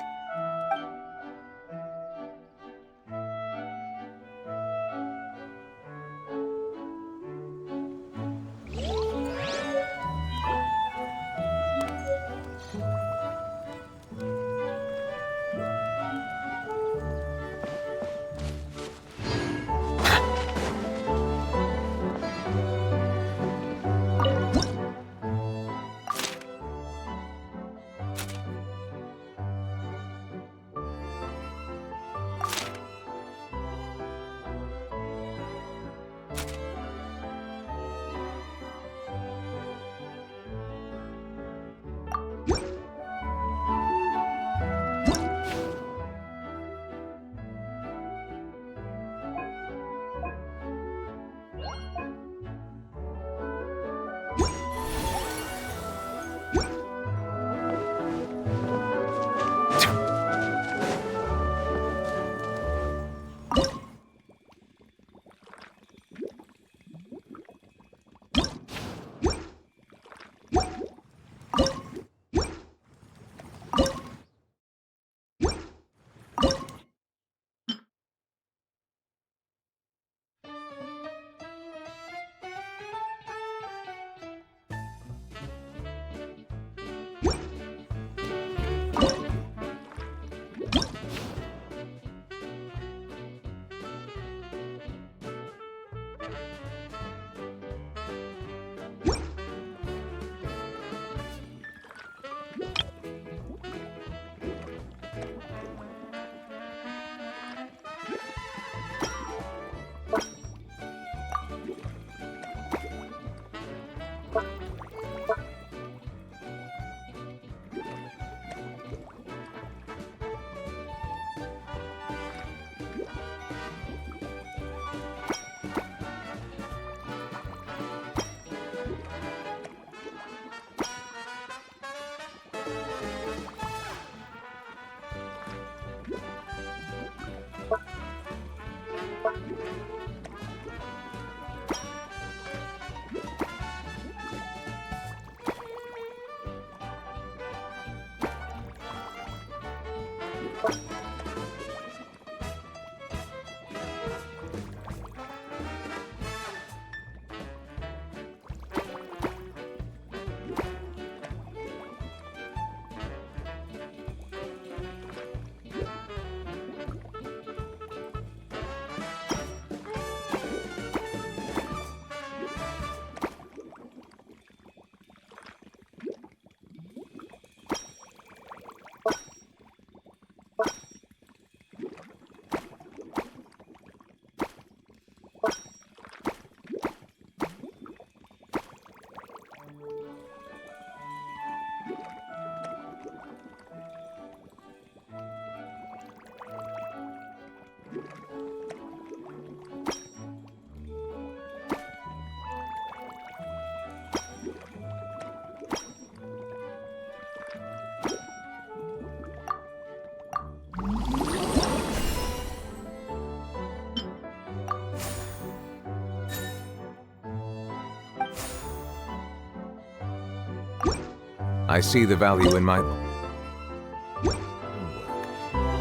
I see the value in my...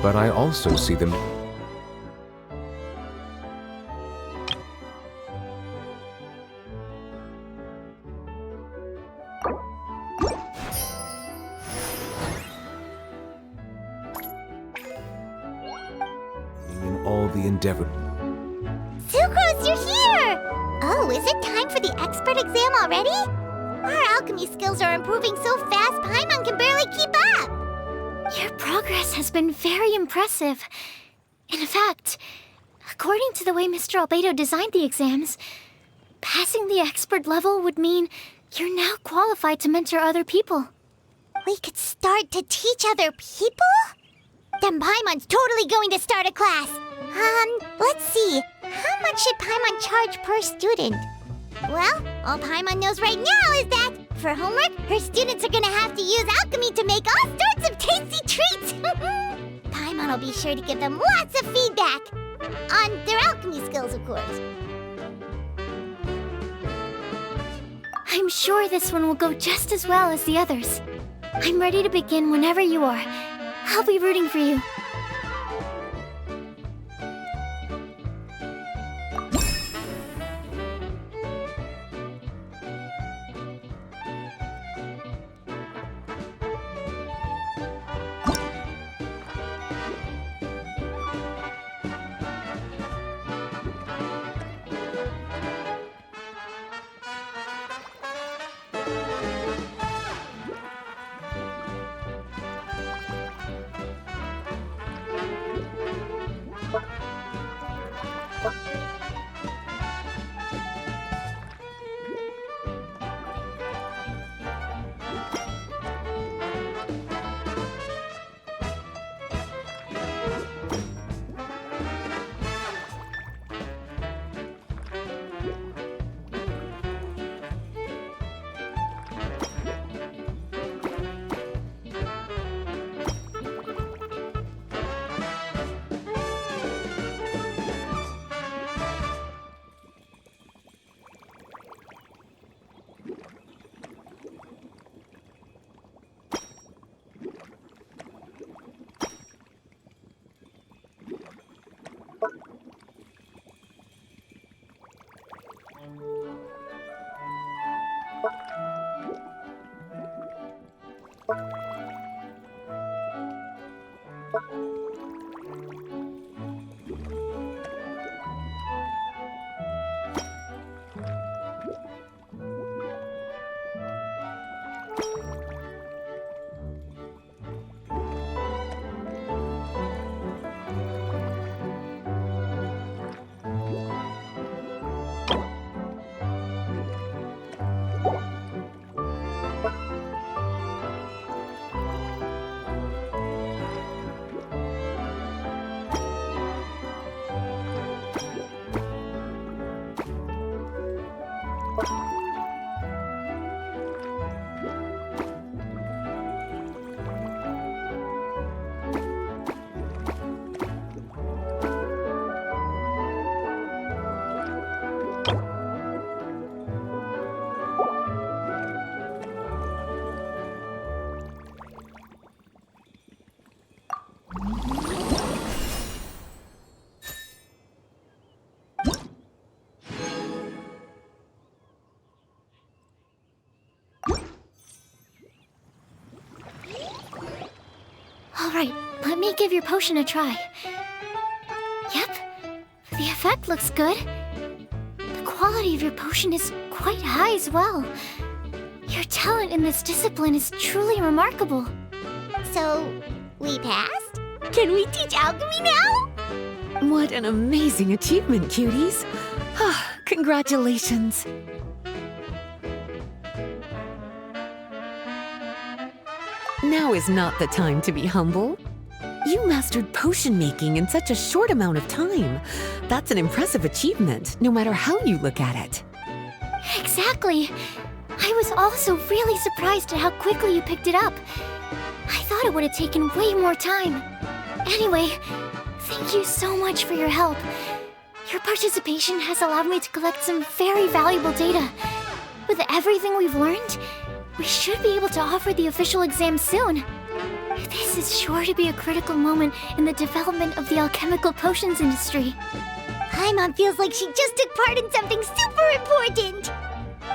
But I also see them... in all the endeavor... Sucrose, you're here! Oh, is it time for the expert exam already? Our alchemy skills are improving so fast, Paimon can barely keep up! Your progress has been very impressive. In fact, according to the way Mr. Albedo designed the exams, passing the expert level would mean you're now qualified to mentor other people. We could start to teach other people? Then Paimon's totally going to start a class. Let's see. How much should Paimon charge per student? Well, all Paimon knows right now is that, for homework, her students are gonna have to use alchemy to make all sorts of tasty treats! Paimon will be sure to give them lots of feedback! On their alchemy skills, of course. I'm sure this one will go just as well as the others. I'm ready to begin whenever you are. I'll be rooting for you. Alright, let me give your potion a try. Yep, the effect looks good. The quality of your potion is quite high as well. Your talent in this discipline is truly remarkable. So, we passed? Can we teach alchemy now? What an amazing achievement, cuties. Congratulations. Now is not the time to be humble. You mastered potion making in such a short amount of time. That's an impressive achievement, no matter how you look at it. Exactly. I was also really surprised at how quickly you picked it up. I thought it would have taken way more time. Anyway, thank you so much for your help. Your participation has allowed me to collect some very valuable data. With everything we've learned, we should be able to offer the official exam soon. This is sure to be a critical moment in the development of the alchemical potions industry. Paimon feels like she just took part in something super important.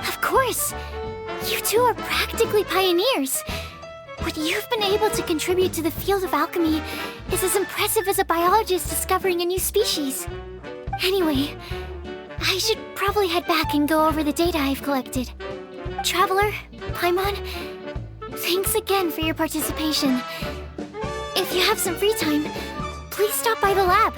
Of course! You two are practically pioneers. What you've been able to contribute to the field of alchemy is as impressive as a biologist discovering a new species. Anyway, I should probably head back and go over the data I've collected. Traveler, Paimon, thanks again for your participation. If you have some free time, please stop by the lab.